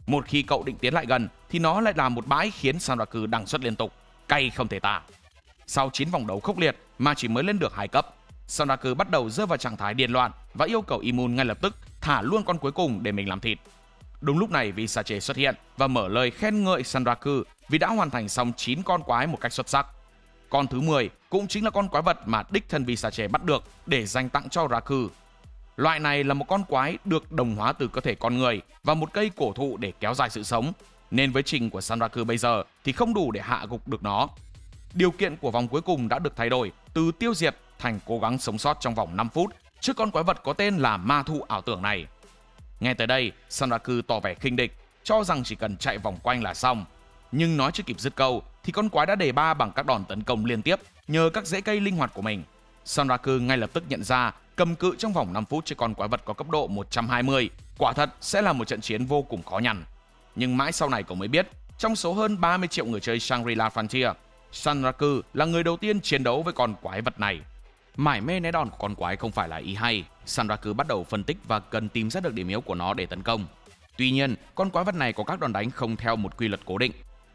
Một khi cậu định tiến lại gần thì nó lại là một bãi khiến Sanraku đằng xuất liên tục, cay không thể tả. Sau 9 vòng đấu khốc liệt mà chỉ mới lên được 2 cấp, Sanraku bắt đầu rơi vào trạng thái điên loạn và yêu cầu Imun ngay lập tức thả luôn con cuối cùng để mình làm thịt. Đúng lúc này Visage xuất hiện và mở lời khen ngợi Sanraku vì đã hoàn thành xong 9 con quái một cách xuất sắc. Con thứ 10 cũng chính là con quái vật mà đích thân Visage bắt được để dành tặng cho Raku. Loại này là một con quái được đồng hóa từ cơ thể con người và một cây cổ thụ để kéo dài sự sống, nên với trình của Sanraku bây giờ thì không đủ để hạ gục được nó. Điều kiện của vòng cuối cùng đã được thay đổi từ tiêu diệt thành cố gắng sống sót trong vòng 5 phút trước con quái vật có tên là ma thụ ảo tưởng này. Nghe tới đây, Sanraku tỏ vẻ khinh địch, cho rằng chỉ cần chạy vòng quanh là xong. Nhưng nói chưa kịp dứt câu thì con quái đã đề ba bằng các đòn tấn công liên tiếp nhờ các rễ cây linh hoạt của mình. Sanraku ngay lập tức nhận ra cầm cự trong vòng 5 phút trước con quái vật có cấp độ 120 quả thật sẽ là một trận chiến vô cùng khó nhằn. Nhưng mãi sau này cậu mới biết, trong số hơn 30 triệu người chơi Shangri-La Frontier, Sanraku là người đầu tiên chiến đấu với con quái vật này. Mải mê né đòn của con quái không phải là ý hay, Sanraku bắt đầu phân tích và cần tìm ra được điểm yếu của nó để tấn công. Tuy nhiên, con quái vật này có các đòn đánh không theo một quy luật cố định.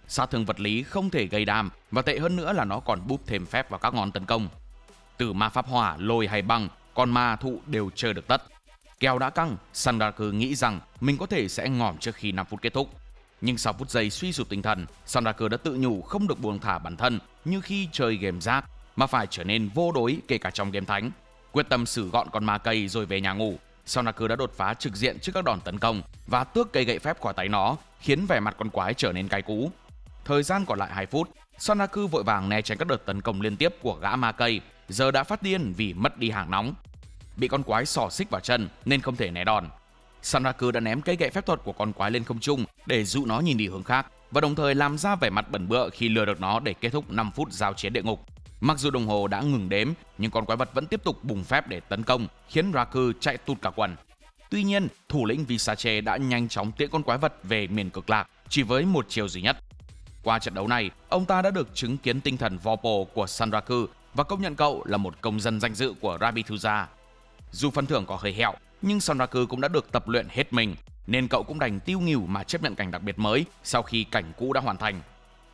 Sát thương vật lý không thể gây đam và tệ hơn nữa là nó còn búp thêm phép vào các ngón tấn công. Từ ma pháp hỏa, lôi hay băng, con ma thụ đều chơi được tất. Kèo đã căng, Sanraku nghĩ rằng mình có thể sẽ ngỏm trước khi 5 phút kết thúc. Nhưng sau phút giây suy sụp tinh thần, Sanraku đã tự nhủ không được buông thả bản thân như khi chơi game rác, mà phải trở nên vô đối kể cả trong game thánh. Quyết tâm xử gọn con ma cây rồi về nhà ngủ, Sanraku đã đột phá trực diện trước các đòn tấn công và tước cây gậy phép khỏi tay nó, khiến vẻ mặt con quái trở nên cay cú. Thời gian còn lại 2 phút, Sanraku vội vàng né tránh các đợt tấn công liên tiếp của gã ma cây, giờ đã phát điên vì mất đi hàng nóng. Bị con quái xỏ xích vào chân nên không thể né đòn. Sanraku đã ném cây gậy phép thuật của con quái lên không trung để dụ nó nhìn đi hướng khác và đồng thời làm ra vẻ mặt bẩn bựa khi lừa được nó để kết thúc 5 phút giao chiến địa ngục. Mặc dù đồng hồ đã ngừng đếm, nhưng con quái vật vẫn tiếp tục bùng phép để tấn công, khiến Raku chạy tụt cả quần. Tuy nhiên, thủ lĩnh Visage đã nhanh chóng tiễn con quái vật về miền cực lạc chỉ với một chiều duy nhất. Qua trận đấu này, ông ta đã được chứng kiến tinh thần Vorpal của Sanraku và công nhận cậu là một công dân danh dự của Rabithusa. Dù phần thưởng có hơi hẹo, nhưng Sanraku cũng đã được tập luyện hết mình, nên cậu cũng đành tiêu nghỉu mà chấp nhận cảnh đặc biệt mới sau khi cảnh cũ đã hoàn thành.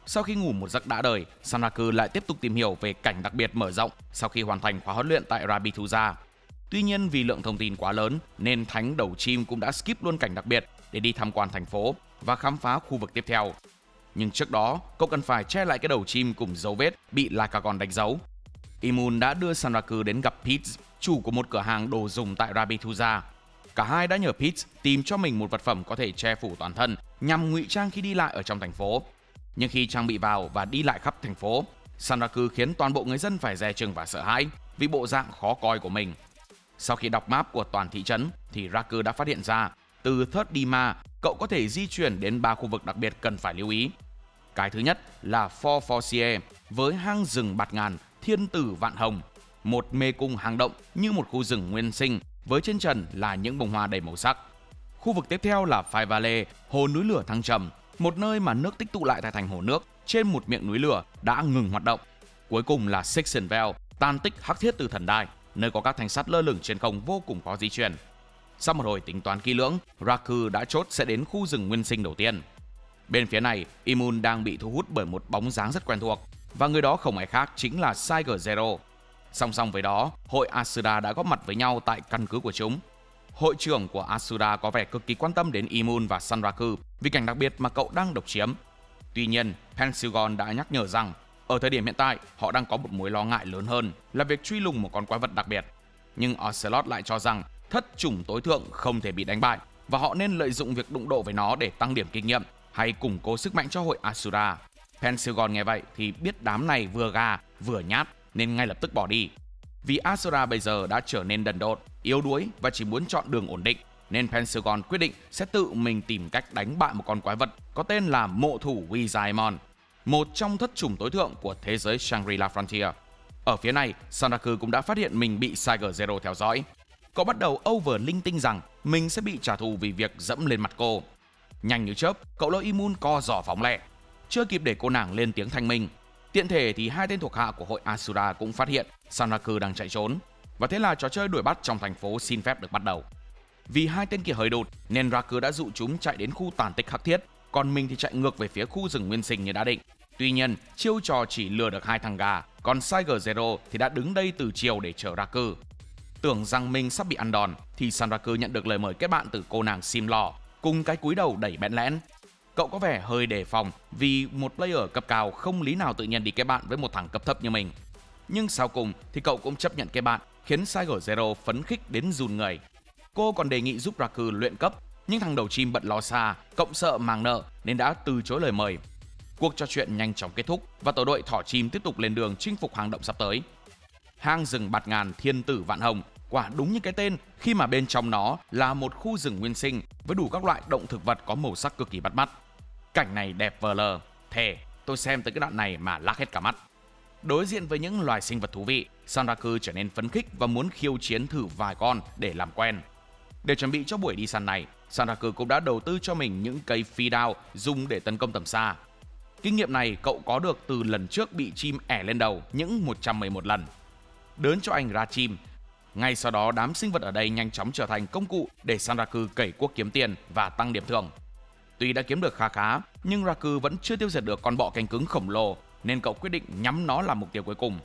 Sau khi ngủ một giấc đã đời, Sanraku lại tiếp tục tìm hiểu về cảnh đặc biệt mở rộng sau khi hoàn thành khóa huấn luyện tại Rabithusa. Tuy nhiên vì lượng thông tin quá lớn nên Thánh Đầu Chim cũng đã skip luôn cảnh đặc biệt để đi tham quan thành phố và khám phá khu vực tiếp theo. Nhưng trước đó, cậu cần phải che lại cái đầu chim cùng dấu vết bị Lycagon đánh dấu. Imun đã đưa Sanraku đến gặp Pete, chủ của một cửa hàng đồ dùng tại Rabithusa. Cả hai đã nhờ Pete tìm cho mình một vật phẩm có thể che phủ toàn thân nhằm ngụy trang khi đi lại ở trong thành phố. Nhưng khi trang bị vào và đi lại khắp thành phố, Sanraku khiến toàn bộ người dân phải dè chừng và sợ hãi vì bộ dạng khó coi của mình. Sau khi đọc map của toàn thị trấn thì Raku đã phát hiện ra từ Third Dima cậu có thể di chuyển đến 3 khu vực đặc biệt cần phải lưu ý. Cái thứ nhất là Fort Forcier với hang rừng bạt ngàn thiên tử vạn hồng, một mê cung hang động như một khu rừng nguyên sinh với trên trần là những bông hoa đầy màu sắc. Khu vực tiếp theo là Five Valley, hồ núi lửa thăng trầm, một nơi mà nước tích tụ lại tại thành hồ nước trên một miệng núi lửa đã ngừng hoạt động. Cuối cùng là Sixen Vale, tan tích hắc thiết từ thần đài, nơi có các thanh sắt lơ lửng trên không vô cùng khó di chuyển. Sau một hồi tính toán kỹ lưỡng, Raku đã chốt sẽ đến khu rừng nguyên sinh đầu tiên. Bên phía này, Imun đang bị thu hút bởi một bóng dáng rất quen thuộc, và người đó không ai khác chính là Tiger Zero. Song song với đó, hội Asura đã góp mặt với nhau tại căn cứ của chúng. Hội trưởng của Asura có vẻ cực kỳ quan tâm đến Imun và Sanraku vì cảnh đặc biệt mà cậu đang độc chiếm. Tuy nhiên, Pentagon đã nhắc nhở rằng ở thời điểm hiện tại họ đang có một mối lo ngại lớn hơn là việc truy lùng một con quái vật đặc biệt. Nhưng Ocelot lại cho rằng thất chủng tối thượng không thể bị đánh bại và họ nên lợi dụng việc đụng độ với nó để tăng điểm kinh nghiệm hay củng cố sức mạnh cho hội Asura. Pentagon nghe vậy thì biết đám này vừa gà vừa nhát nên ngay lập tức bỏ đi. Vì Asura bây giờ đã trở nên đần độn, yếu đuối và chỉ muốn chọn đường ổn định, nên Pentagon quyết định sẽ tự mình tìm cách đánh bại một con quái vật có tên là Mộ Thủ Wizaemon, một trong thất chủng tối thượng của thế giới Shangri-La Frontier. Ở phía này, Sanraku cũng đã phát hiện mình bị Tiger Zero theo dõi. Cậu bắt đầu over linh tinh rằng mình sẽ bị trả thù vì việc dẫm lên mặt cô. Nhanh như chớp, cậu lôi Imun co giò phóng lẹ. Chưa kịp để cô nàng lên tiếng thanh minh, tiện thể thì hai tên thuộc hạ của hội Asura cũng phát hiện Sanraku đang chạy trốn, và thế là trò chơi đuổi bắt trong thành phố xin phép được bắt đầu. Vì hai tên kia hơi đột nên Raku đã dụ chúng chạy đến khu tàn tích hắc thiết, còn mình thì chạy ngược về phía khu rừng nguyên sinh như đã định. Tuy nhiên, chiêu trò chỉ lừa được hai thằng gà, còn Tiger Zero thì đã đứng đây từ chiều để chờ Raku. Tưởng rằng mình sắp bị ăn đòn thì Sanraku nhận được lời mời kết bạn từ cô nàng Simlaw cùng cái cúi đầu đầy bẽn lẽn. Cậu có vẻ hơi đề phòng vì một player cấp cao không lý nào tự nhiên đi kết bạn với một thằng cấp thấp như mình. Nhưng sau cùng thì cậu cũng chấp nhận kết bạn, khiến Tiger Zero phấn khích đến run người. Cô còn đề nghị giúp Raku luyện cấp, nhưng thằng đầu chim bận lo xa, cộng sợ màng nợ nên đã từ chối lời mời. Cuộc trò chuyện nhanh chóng kết thúc và tổ đội thỏ chim tiếp tục lên đường chinh phục hang động sắp tới. Hang rừng bạt ngàn thiên tử vạn hồng, quả đúng như cái tên khi mà bên trong nó là một khu rừng nguyên sinh với đủ các loại động thực vật có màu sắc cực kỳ bắt mắt. Cảnh này đẹp vờ lờ, thề tôi xem tới cái đoạn này mà lác hết cả mắt. Đối diện với những loài sinh vật thú vị, Sanraku trở nên phấn khích và muốn khiêu chiến thử vài con để làm quen. Để chuẩn bị cho buổi đi săn này, Sanraku cũng đã đầu tư cho mình những cây phi đao dùng để tấn công tầm xa. Kinh nghiệm này cậu có được từ lần trước bị chim ẻ lên đầu những 111 lần. Đớn cho anh ra chim. Ngay sau đó đám sinh vật ở đây nhanh chóng trở thành công cụ để Sanraku cẩy cuốc kiếm tiền và tăng điểm thưởng. Tuy đã kiếm được khá khá, nhưng Raku vẫn chưa tiêu diệt được con bọ cánh cứng khổng lồ, nên cậu quyết định nhắm nó làm mục tiêu cuối cùng.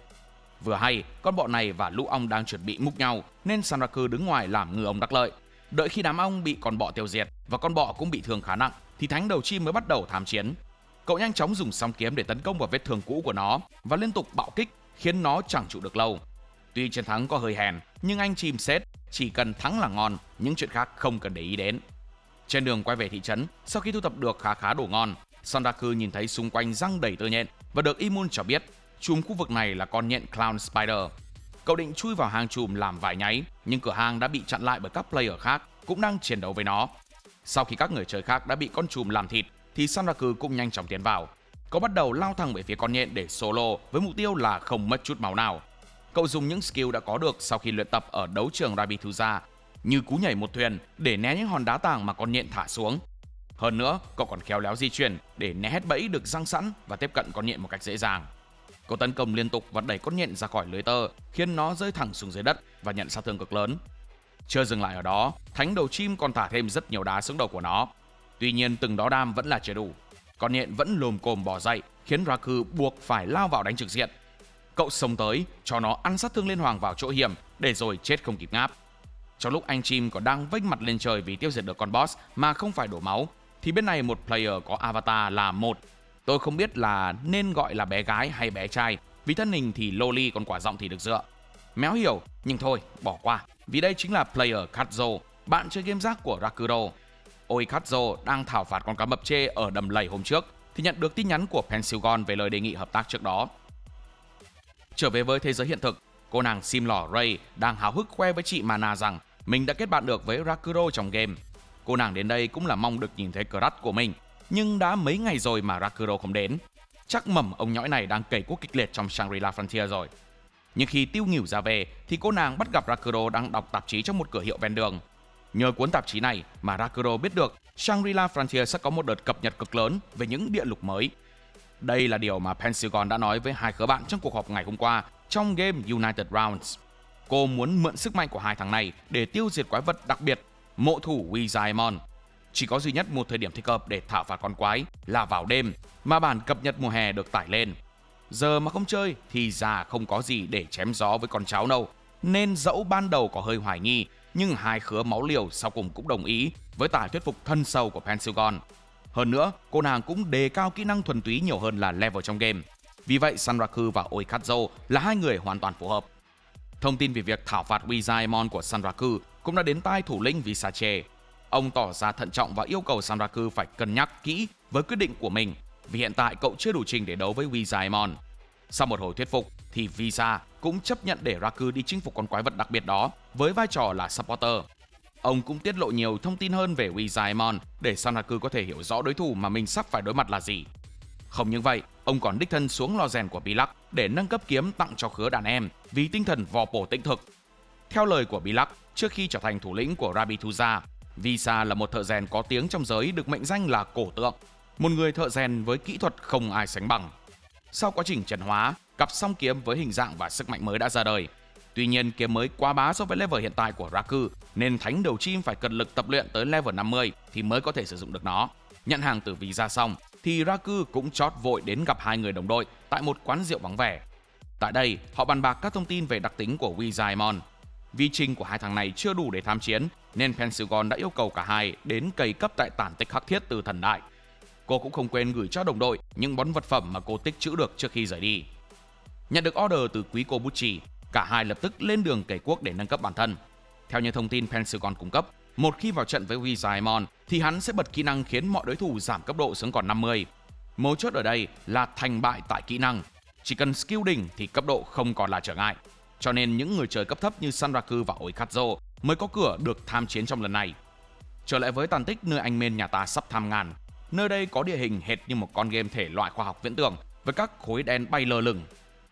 Vừa hay, con bọ này và lũ ong đang chuẩn bị múc nhau, nên Sanraku đứng ngoài làm ngư ông đắc lợi. Đợi khi đám ong bị con bọ tiêu diệt và con bọ cũng bị thương khá nặng, thì thánh đầu chim mới bắt đầu tham chiến. Cậu nhanh chóng dùng song kiếm để tấn công vào vết thương cũ của nó và liên tục bạo kích, khiến nó chẳng trụ được lâu. Tuy chiến thắng có hơi hèn, nhưng anh chim Seth chỉ cần thắng là ngon, những chuyện khác không cần để ý đến. Trên đường quay về thị trấn, sau khi thu thập được khá khá đồ ngon, Sanraku nhìn thấy xung quanh răng đầy tơ nhện và được Imun cho biết chùm khu vực này là con nhện Clown Spider. Cậu định chui vào hang chùm làm vài nháy, nhưng cửa hang đã bị chặn lại bởi các player khác cũng đang chiến đấu với nó. Sau khi các người chơi khác đã bị con chùm làm thịt, thì Sanraku cũng nhanh chóng tiến vào. Cậu bắt đầu lao thẳng về phía con nhện để solo với mục tiêu là không mất chút máu nào. Cậu dùng những skill đã có được sau khi luyện tập ở đấu trường Rabithusa, như cú nhảy một thuyền để né những hòn đá tảng mà con nhện thả xuống. Hơn nữa, cậu còn khéo léo di chuyển để né hết bẫy được giăng sẵn và tiếp cận con nhện một cách dễ dàng. Cậu tấn công liên tục và đẩy con nhện ra khỏi lưới tơ, khiến nó rơi thẳng xuống dưới đất và nhận sát thương cực lớn. Chưa dừng lại ở đó, thánh đầu chim còn thả thêm rất nhiều đá xuống đầu của nó. Tuy nhiên từng đó đam vẫn là chưa đủ. Con nhện vẫn lồm cồm bò dậy, khiến Raku buộc phải lao vào đánh trực diện. Cậu xông tới, cho nó ăn sát thương liên hoàn vào chỗ hiểm, để rồi chết không kịp ngáp. Trong lúc anh chim còn đang vênh mặt lên trời vì tiêu diệt được con boss mà không phải đổ máu, thì bên này một player có avatar là một. Tôi không biết là nên gọi là bé gái hay bé trai, vì thân hình thì loli còn quả giọng thì được dựa. Méo hiểu, nhưng thôi, bỏ qua, vì đây chính là player Katzo, bạn chơi game rác của Rakuro. Ôi Katzo đang thảo phạt con cá mập chê ở đầm lầy hôm trước, thì nhận được tin nhắn của Pentagon về lời đề nghị hợp tác trước đó. Trở về với thế giới hiện thực, cô nàng Simlaw Ray đang háo hức khoe với chị Mana rằng mình đã kết bạn được với Rakuro trong game. Cô nàng đến đây cũng là mong được nhìn thấy crush của mình, nhưng đã mấy ngày rồi mà Rakuro không đến. Chắc mầm ông nhõi này đang cày cuốc kịch liệt trong Shangri-La Frontier rồi. Nhưng khi tiêu nghỉu ra về thì cô nàng bắt gặp Rakuro đang đọc tạp chí trong một cửa hiệu ven đường. Nhờ cuốn tạp chí này mà Rakuro biết được Shangri-La Frontier sẽ có một đợt cập nhật cực lớn về những địa lục mới. Đây là điều mà Pentagon đã nói với hai khứa bạn trong cuộc họp ngày hôm qua trong game United Rounds. Cô muốn mượn sức mạnh của hai thằng này để tiêu diệt quái vật đặc biệt, mộ thủ Wizaemon. Chỉ có duy nhất một thời điểm thích hợp để thảo phạt con quái là vào đêm, mà bản cập nhật mùa hè được tải lên. Giờ mà không chơi thì già không có gì để chém gió với con cháu đâu. Nên dẫu ban đầu có hơi hoài nghi, nhưng hai khứa máu liều sau cùng cũng đồng ý với tài thuyết phục thân sâu của Pentagon. Hơn nữa, cô nàng cũng đề cao kỹ năng thuần túy nhiều hơn là level trong game. Vì vậy, Sanraku và Oikatzo là hai người hoàn toàn phù hợp. Thông tin về việc thảo phạt Wizaemon của Sanraku cũng đã đến tai thủ lĩnh Visache. Ông tỏ ra thận trọng và yêu cầu Sanraku phải cân nhắc kỹ với quyết định của mình, vì hiện tại cậu chưa đủ trình để đấu với Wizaemon. Sau một hồi thuyết phục thì Visa cũng chấp nhận để Raku đi chinh phục con quái vật đặc biệt đó với vai trò là supporter. Ông cũng tiết lộ nhiều thông tin hơn về Wizardmon để Sanraku có thể hiểu rõ đối thủ mà mình sắp phải đối mặt là gì. Không những vậy, ông còn đích thân xuống lò rèn của Bilak để nâng cấp kiếm tặng cho khứa đàn em vì tinh thần vò bổ tĩnh thực. Theo lời của Bilak, trước khi trở thành thủ lĩnh của Rabituza, Visa là một thợ rèn có tiếng trong giới được mệnh danh là cổ tượng, một người thợ rèn với kỹ thuật không ai sánh bằng. Sau quá trình trần hóa, cặp song kiếm với hình dạng và sức mạnh mới đã ra đời. Tuy nhiên, kiếm mới quá bá so với level hiện tại của Raku, nên thánh đầu chim phải cật lực tập luyện tới level 50 thì mới có thể sử dụng được nó. Nhận hàng từ Visa xong, thì Raku cũng chót vội đến gặp hai người đồng đội tại một quán rượu vắng vẻ. Tại đây, họ bàn bạc các thông tin về đặc tính của Wizardmon. Vi trình của hai thằng này chưa đủ để tham chiến, nên Pensugon đã yêu cầu cả hai đến cày cấp tại tản tích khắc thiết từ thần đại. Cô cũng không quên gửi cho đồng đội những món vật phẩm mà cô tích trữ được trước khi rời đi. Nhận được order từ quý cô Bucci, cả hai lập tức lên đường cày cuốc để nâng cấp bản thân. Theo những thông tin Pensugon cung cấp, một khi vào trận với Wizardmon thì hắn sẽ bật kỹ năng khiến mọi đối thủ giảm cấp độ xuống còn 50. Mấu chốt ở đây là thành bại tại kỹ năng. Chỉ cần skill đỉnh thì cấp độ không còn là trở ngại. Cho nên những người chơi cấp thấp như Sanraku và Oikatzo mới có cửa được tham chiến trong lần này. Trở lại với tàn tích nơi anh Mên nhà ta sắp tham ngàn. Nơi đây có địa hình hệt như một con game thể loại khoa học viễn tưởng với các khối đen bay lơ lửng.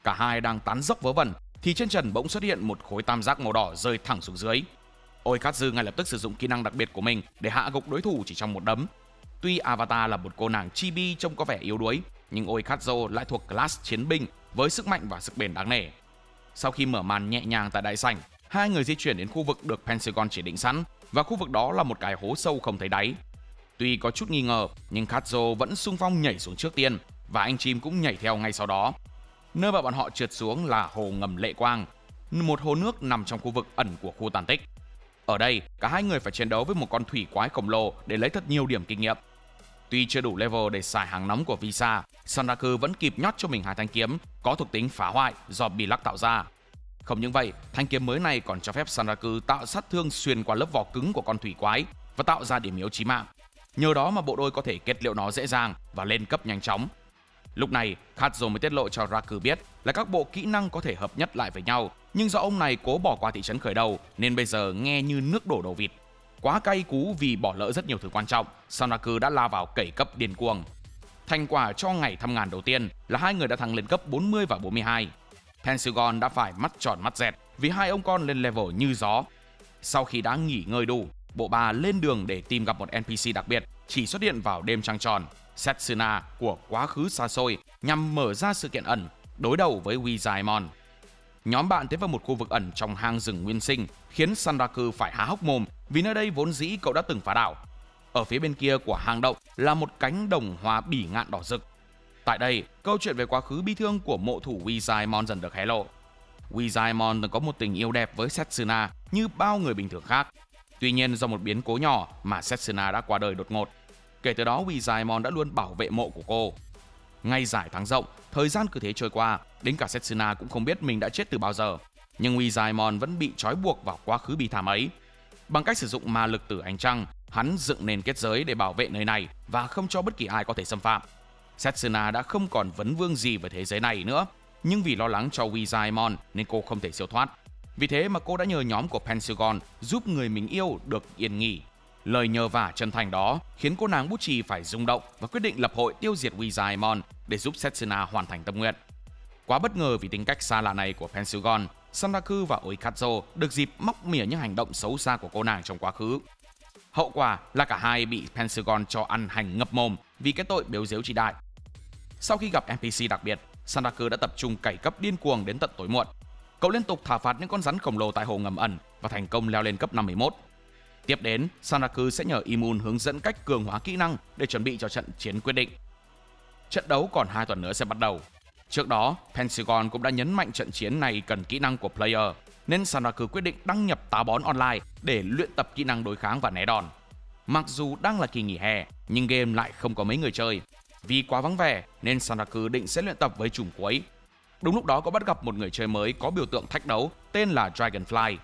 Cả hai đang tán dốc vớ vẩn thì trên trần bỗng xuất hiện một khối tam giác màu đỏ rơi thẳng xuống dưới. Oikatsu ngay lập tức sử dụng kỹ năng đặc biệt của mình để hạ gục đối thủ chỉ trong một đấm. Tuy Avatar là một cô nàng chibi trông có vẻ yếu đuối, nhưng Oikatsu lại thuộc class chiến binh với sức mạnh và sức bền đáng nể. Sau khi mở màn nhẹ nhàng tại đại sảnh, hai người di chuyển đến khu vực được Pensugon chỉ định sẵn, và khu vực đó là một cái hố sâu không thấy đáy. Tuy có chút nghi ngờ, nhưng Katsuo vẫn xung phong nhảy xuống trước tiên, và anh chim cũng nhảy theo ngay sau đó. Nơi mà bọn họ trượt xuống là hồ ngầm Lệ Quang, một hồ nước nằm trong khu vực ẩn của khu tàn tích. Ở đây, cả hai người phải chiến đấu với một con thủy quái khổng lồ để lấy thật nhiều điểm kinh nghiệm. Tuy chưa đủ level để xài hàng nóng của Visa, Sanraku vẫn kịp nhót cho mình hai thanh kiếm có thuộc tính phá hoại do Bilak tạo ra. Không những vậy, thanh kiếm mới này còn cho phép Sanraku tạo sát thương xuyên qua lớp vỏ cứng của con thủy quái và tạo ra điểm yếu chí mạng. Nhờ đó mà bộ đôi có thể kết liễu nó dễ dàng và lên cấp nhanh chóng. Lúc này, Katsuo mới tiết lộ cho Raku biết là các bộ kỹ năng có thể hợp nhất lại với nhau, nhưng do ông này cố bỏ qua thị trấn khởi đầu nên bây giờ nghe như nước đổ đầu vịt. Quá cay cú vì bỏ lỡ rất nhiều thứ quan trọng, Sanraku đã lao vào cày cấp điên cuồng. Thành quả cho ngày thăm ngàn đầu tiên là hai người đã thăng lên cấp 40 và 42. Pensugon đã phải mắt tròn mắt dẹt vì hai ông con lên level như gió. Sau khi đã nghỉ ngơi đủ, bộ ba lên đường để tìm gặp một NPC đặc biệt chỉ xuất hiện vào đêm trăng tròn, Setsuna của quá khứ xa xôi, nhằm mở ra sự kiện ẩn đối đầu với Wizardmon. Nhóm bạn tiến vào một khu vực ẩn trong hang rừng nguyên sinh, khiến Sanraku phải há hốc mồm vì nơi đây vốn dĩ cậu đã từng phá đảo. Ở phía bên kia của hang động là một cánh đồng hoa bỉ ngạn đỏ rực. Tại đây, câu chuyện về quá khứ bi thương của mộ thủ Wizardmon dần được hé lộ. Wizardmon từng có một tình yêu đẹp với Setsuna như bao người bình thường khác. Tuy nhiên do một biến cố nhỏ mà Setsuna đã qua đời đột ngột. Kể từ đó Wizardmon đã luôn bảo vệ mộ của cô. Ngày dài tháng rộng, thời gian cứ thế trôi qua, đến cả Setsuna cũng không biết mình đã chết từ bao giờ. Nhưng Wizardmon vẫn bị trói buộc vào quá khứ bi thảm ấy. Bằng cách sử dụng ma lực từ ánh trăng, hắn dựng nền kết giới để bảo vệ nơi này và không cho bất kỳ ai có thể xâm phạm. Setsuna đã không còn vấn vương gì về thế giới này nữa, nhưng vì lo lắng cho Wizardmon nên cô không thể siêu thoát. Vì thế mà cô đã nhờ nhóm của Pensugon giúp người mình yêu được yên nghỉ. Lời nhờ vả chân thành đó khiến cô nàng Bucci phải rung động và quyết định lập hội tiêu diệt Wizardmon để giúp Setsuna hoàn thành tâm nguyện. Quá bất ngờ vì tính cách xa lạ này của Pensugon, Sanraku và Oikatzo được dịp móc mỉa những hành động xấu xa của cô nàng trong quá khứ. Hậu quả là cả hai bị Pensugon cho ăn hành ngập mồm vì cái tội bếu giếu trị đại. Sau khi gặp NPC đặc biệt, Sanraku đã tập trung cày cấp điên cuồng đến tận tối muộn. Cậu liên tục thả phạt những con rắn khổng lồ tại hồ ngầm ẩn và thành công leo lên cấp 51. Tiếp đến, Sanraku sẽ nhờ Imun hướng dẫn cách cường hóa kỹ năng để chuẩn bị cho trận chiến quyết định. Trận đấu còn 2 tuần nữa sẽ bắt đầu. Trước đó, Pensugon cũng đã nhấn mạnh trận chiến này cần kỹ năng của player, nên Sanraku quyết định đăng nhập tá bón online để luyện tập kỹ năng đối kháng và né đòn. Mặc dù đang là kỳ nghỉ hè, nhưng game lại không có mấy người chơi. Vì quá vắng vẻ nên Sanraku định sẽ luyện tập với chùm cuối. Đúng lúc đó có bắt gặp một người chơi mới có biểu tượng thách đấu tên là Dragonfly.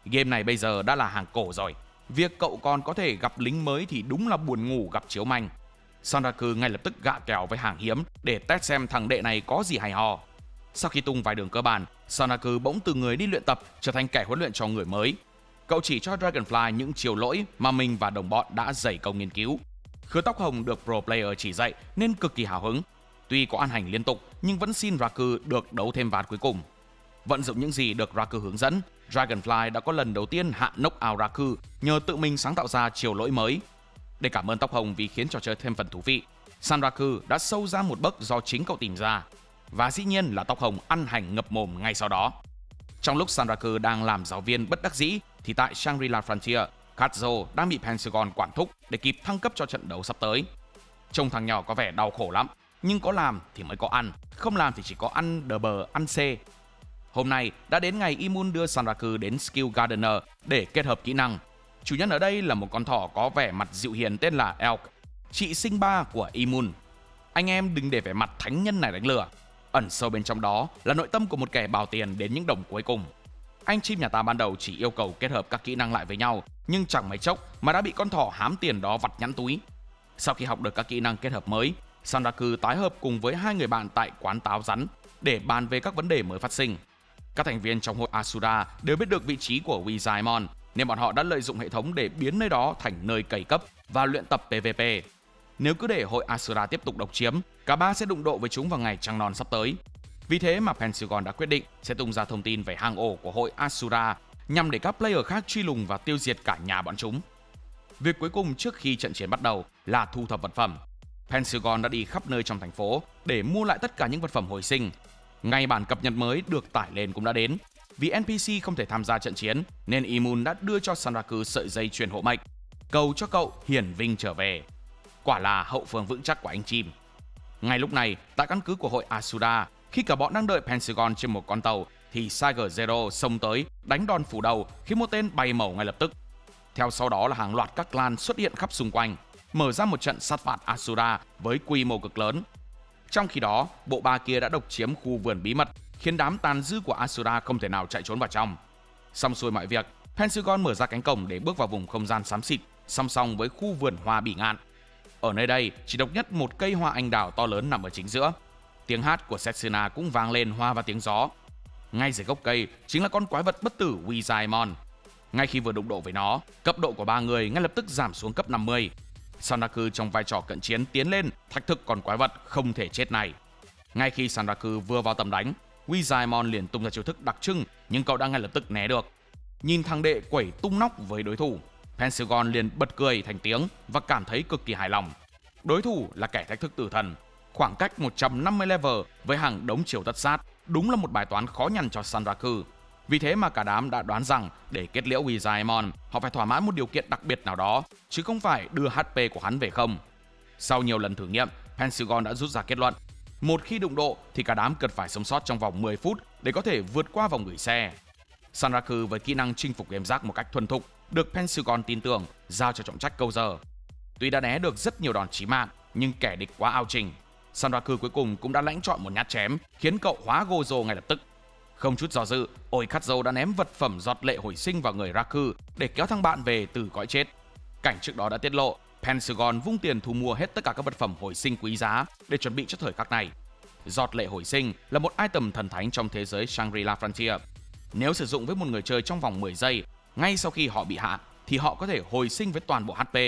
Game này bây giờ đã là hàng cổ rồi. Việc cậu còn có thể gặp lính mới thì đúng là buồn ngủ gặp chiếu manh. Sanraku ngay lập tức gạ kèo với hàng hiếm để test xem thằng đệ này có gì hay ho. Sau khi tung vài đường cơ bản Sanraku bỗng từ người đi luyện tập trở thành kẻ huấn luyện cho người mới. Cậu chỉ cho Dragonfly những chiều lỗi mà mình và đồng bọn đã dày công nghiên cứu. Khứa tóc hồng được pro player chỉ dạy nên cực kỳ hào hứng. Tuy có ăn hành liên tục nhưng vẫn xin Raku được đấu thêm ván cuối cùng. Vận dụng những gì được Raku hướng dẫn, Dragonfly đã có lần đầu tiên hạ knock out Raku nhờ tự mình sáng tạo ra chiều lỗi mới. Để cảm ơn tóc hồng vì khiến trò chơi thêm phần thú vị, Sanraku đã sâu ra một bậc do chính cậu tìm ra. Và dĩ nhiên là tóc hồng ăn hành ngập mồm ngay sau đó. Trong lúc Sanraku đang làm giáo viên bất đắc dĩ thì tại Shangri-La Frontier, Kazuo đang bị Pentagon quản thúc để kịp thăng cấp cho trận đấu sắp tới. Trông thằng nhỏ có vẻ đau khổ lắm, nhưng có làm thì mới có ăn, không làm thì chỉ có ăn đờ bờ ăn C. Hôm nay đã đến ngày Imun đưa Sanraku đến Skill Gardener để kết hợp kỹ năng. Chủ nhân ở đây là một con thỏ có vẻ mặt dịu hiền tên là Elk, chị sinh ba của Imun. Anh em đừng để vẻ mặt thánh nhân này đánh lừa. Ẩn sâu bên trong đó là nội tâm của một kẻ bào tiền đến những đồng cuối cùng. Anh chim nhà ta ban đầu chỉ yêu cầu kết hợp các kỹ năng lại với nhau, nhưng chẳng mấy chốc mà đã bị con thỏ hám tiền đó vặt nhẵn túi. Sau khi học được các kỹ năng kết hợp mới, Sanraku tái hợp cùng với hai người bạn tại quán táo rắn để bàn về các vấn đề mới phát sinh. Các thành viên trong hội Asura đều biết được vị trí của Wizaemon, nên bọn họ đã lợi dụng hệ thống để biến nơi đó thành nơi cày cấp và luyện tập PvP. Nếu cứ để hội Asura tiếp tục độc chiếm, cả ba sẽ đụng độ với chúng vào ngày trăng non sắp tới. Vì thế mà Pentagon đã quyết định sẽ tung ra thông tin về hang ổ của hội Asura nhằm để các player khác truy lùng và tiêu diệt cả nhà bọn chúng. Việc cuối cùng trước khi trận chiến bắt đầu là thu thập vật phẩm. Pentagon đã đi khắp nơi trong thành phố để mua lại tất cả những vật phẩm hồi sinh. Ngay bản cập nhật mới được tải lên cũng đã đến. Vì NPC không thể tham gia trận chiến nên Imun đã đưa cho Sanraku sợi dây truyền hộ mệnh, cầu cho cậu hiển vinh trở về. Quả là hậu phương vững chắc của anh chim. Ngay lúc này, tại căn cứ của hội Asura, khi cả bọn đang đợi Pentagon trên một con tàu thì Tiger Zero xông tới đánh đòn phủ đầu khiến một tên bay màu ngay lập tức. Theo sau đó là hàng loạt các clan xuất hiện khắp xung quanh, mở ra một trận sát phạt Asura với quy mô cực lớn. Trong khi đó, bộ ba kia đã độc chiếm khu vườn bí mật, khiến đám tàn dư của Asura không thể nào chạy trốn vào trong. Xong xuôi mọi việc, Pentagon mở ra cánh cổng để bước vào vùng không gian xám xịt, song song với khu vườn hoa bỉ ngạn. Ở nơi đây, chỉ độc nhất một cây hoa anh đào to lớn nằm ở chính giữa. Tiếng hát của Setsuna cũng vang lên hòa vào tiếng gió. Ngay dưới gốc cây chính là con quái vật bất tử Wizaemon. Ngay khi vừa đụng độ với nó, cấp độ của ba người ngay lập tức giảm xuống cấp 50. Sanraku trong vai trò cận chiến tiến lên thách thức con quái vật không thể chết này. Ngay khi Sanraku vừa vào tầm đánh, Wizaemon liền tung ra chiêu thức đặc trưng, nhưng cậu đã ngay lập tức né được. Nhìn thằng đệ quẩy tung nóc với đối thủ, Pentagon liền bật cười thành tiếng và cảm thấy cực kỳ hài lòng. Đối thủ là kẻ thách thức tử thần, khoảng cách 150 level với hàng đống chiều tất sát, đúng là một bài toán khó nhằn cho Sanraku. Vì thế mà cả đám đã đoán rằng để kết liễu Wizaemon, họ phải thỏa mãn một điều kiện đặc biệt nào đó, chứ không phải đưa HP của hắn về không. Sau nhiều lần thử nghiệm, Pentagon đã rút ra kết luận: một khi đụng độ thì cả đám cần phải sống sót trong vòng 10 phút để có thể vượt qua vòng gửi xe. Sanraku với kỹ năng chinh phục game rác một cách thuần thục được Pentagon tin tưởng giao cho trọng trách câu giờ. Tuy đã né được rất nhiều đòn chí mạng, nhưng kẻ địch quá ao trình. Sanraku cuối cùng cũng đã lãnh chọn một nhát chém khiến cậu hóa Gozo ngay lập tức. Không chút do dự, Oikazo đã ném vật phẩm giọt lệ hồi sinh vào người Raku để kéo thằng bạn về từ cõi chết. Cảnh trước đó đã tiết lộ, Pentagon vung tiền thu mua hết tất cả các vật phẩm hồi sinh quý giá để chuẩn bị cho thời khắc này. Giọt lệ hồi sinh là một item thần thánh trong thế giới Shangri-La Frontier. Nếu sử dụng với một người chơi trong vòng 10 giây, ngay sau khi họ bị hạ, thì họ có thể hồi sinh với toàn bộ HP.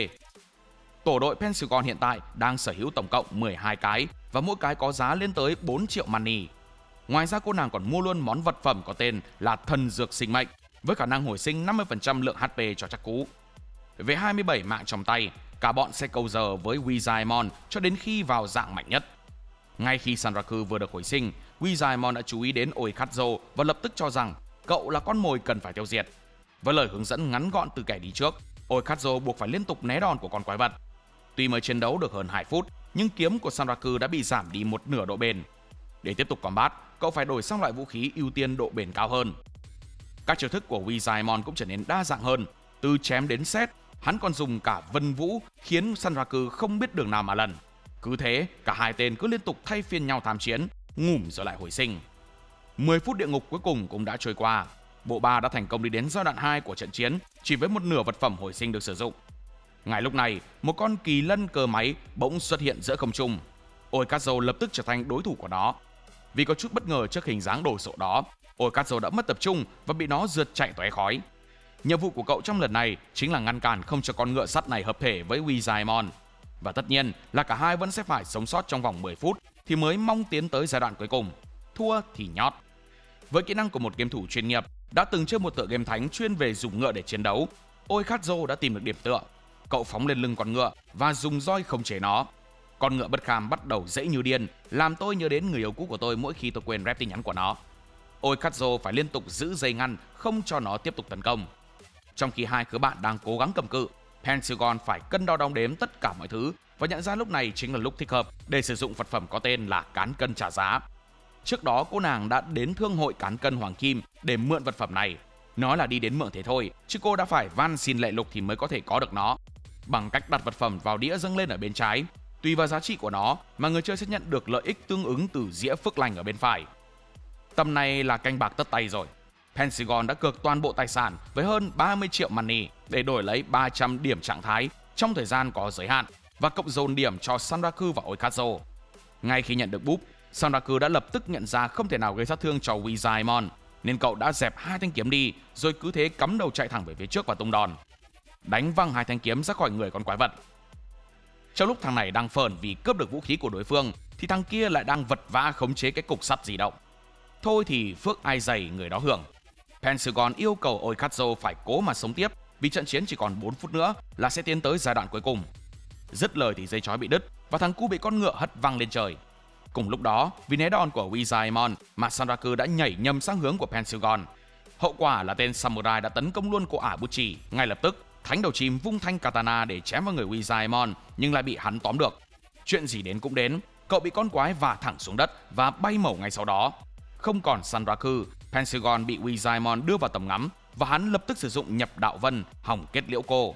Tổ đội Pentagon hiện tại đang sở hữu tổng cộng 12 cái và mỗi cái có giá lên tới 4 triệu money. Ngoài ra cô nàng còn mua luôn món vật phẩm có tên là thần dược sinh mệnh với khả năng hồi sinh 50% lượng HP cho chắc cú. Với 27 mạng trong tay, cả bọn sẽ câu giờ với Wizaemon cho đến khi vào dạng mạnh nhất. Ngay khi Sanraku vừa được hồi sinh, Wizaemon đã chú ý đến Oikazo và lập tức cho rằng cậu là con mồi cần phải tiêu diệt. Với lời hướng dẫn ngắn gọn từ kẻ đi trước, Oikazo buộc phải liên tục né đòn của con quái vật. Tuy mới chiến đấu được hơn 2 phút, nhưng kiếm của Sanraku đã bị giảm đi một nửa độ bền. Để tiếp tục combat, cậu phải đổi sang loại vũ khí ưu tiên độ bền cao hơn. Các chiêu thức của Wizaemon cũng trở nên đa dạng hơn, từ chém đến xét, hắn còn dùng cả vân vũ khiến Sanraku không biết đường nào mà lần. Cứ thế, cả hai tên cứ liên tục thay phiên nhau tham chiến, ngủm rồi lại hồi sinh. 10 phút địa ngục cuối cùng cũng đã trôi qua. Bộ ba đã thành công đi đến giai đoạn 2 của trận chiến, chỉ với một nửa vật phẩm hồi sinh được sử dụng. Ngay lúc này, một con kỳ lân cơ máy bỗng xuất hiện giữa không trung. Oikazo lập tức trở thành đối thủ của nó. Vì có chút bất ngờ trước hình dáng đồ sộ đó, Oikatzo đã mất tập trung và bị nó rượt chạy tóe khói. Nhiệm vụ của cậu trong lần này chính là ngăn cản không cho con ngựa sắt này hợp thể với Wizardmon. Và tất nhiên là cả hai vẫn sẽ phải sống sót trong vòng 10 phút thì mới mong tiến tới giai đoạn cuối cùng. Thua thì nhót. Với kỹ năng của một game thủ chuyên nghiệp đã từng chơi một tựa game thánh chuyên về dùng ngựa để chiến đấu, Oikatzo đã tìm được điểm tựa. Cậu phóng lên lưng con ngựa và dùng roi khống chế nó. Con ngựa bất kham bắt đầu dãy như điên, làm tôi nhớ đến người yêu cũ của tôi mỗi khi tôi quên rep tin nhắn của nó. Oikatzo phải liên tục giữ dây ngăn không cho nó tiếp tục tấn công. Trong khi hai đứa bạn đang cố gắng cầm cự, Pentagon phải cân đo đong đếm tất cả mọi thứ và nhận ra lúc này chính là lúc thích hợp để sử dụng vật phẩm có tên là cán cân trả giá. Trước đó cô nàng đã đến thương hội cán cân Hoàng Kim để mượn vật phẩm này. Nói là đi đến mượn thế thôi, chứ cô đã phải van xin lệ lục thì mới có thể có được nó. Bằng cách đặt vật phẩm vào đĩa dâng lên ở bên trái, tùy vào giá trị của nó mà người chơi sẽ nhận được lợi ích tương ứng từ dĩa phước lành ở bên phải. Tầm này là canh bạc tất tay rồi. Pentagon đã cược toàn bộ tài sản với hơn 30 triệu money để đổi lấy 300 điểm trạng thái trong thời gian có giới hạn và cộng dồn điểm cho Sanraku và Oikatzo. Ngay khi nhận được búp, Sanraku đã lập tức nhận ra không thể nào gây sát thương cho Wizardmon, nên cậu đã dẹp hai thanh kiếm đi rồi cứ thế cắm đầu chạy thẳng về phía trước và tung đòn, đánh văng hai thanh kiếm ra khỏi người con quái vật. Trong lúc thằng này đang phởn vì cướp được vũ khí của đối phương thì thằng kia lại đang vật vã khống chế cái cục sắt di động. Thôi thì phước ai dày người đó hưởng. Pentagon yêu cầu Oikatzo phải cố mà sống tiếp vì trận chiến chỉ còn 4 phút nữa là sẽ tiến tới giai đoạn cuối cùng. Dứt lời thì dây chói bị đứt và thằng cu bị con ngựa hất văng lên trời. Cùng lúc đó, vì né đòn của Wizardmon mà Sanraku đã nhảy nhầm sang hướng của Pentagon. Hậu quả là tên samurai đã tấn công luôn cô ả bút chì. Ngay lập tức, thánh đầu chim vung thanh katana để chém vào người Wizardmon nhưng lại bị hắn tóm được. Chuyện gì đến cũng đến, cậu bị con quái vả thẳng xuống đất và bay mẩu ngay sau đó. Không còn Sanraku, Pentagon bị Wizardmon đưa vào tầm ngắm và hắn lập tức sử dụng nhập đạo vân hỏng kết liễu cô.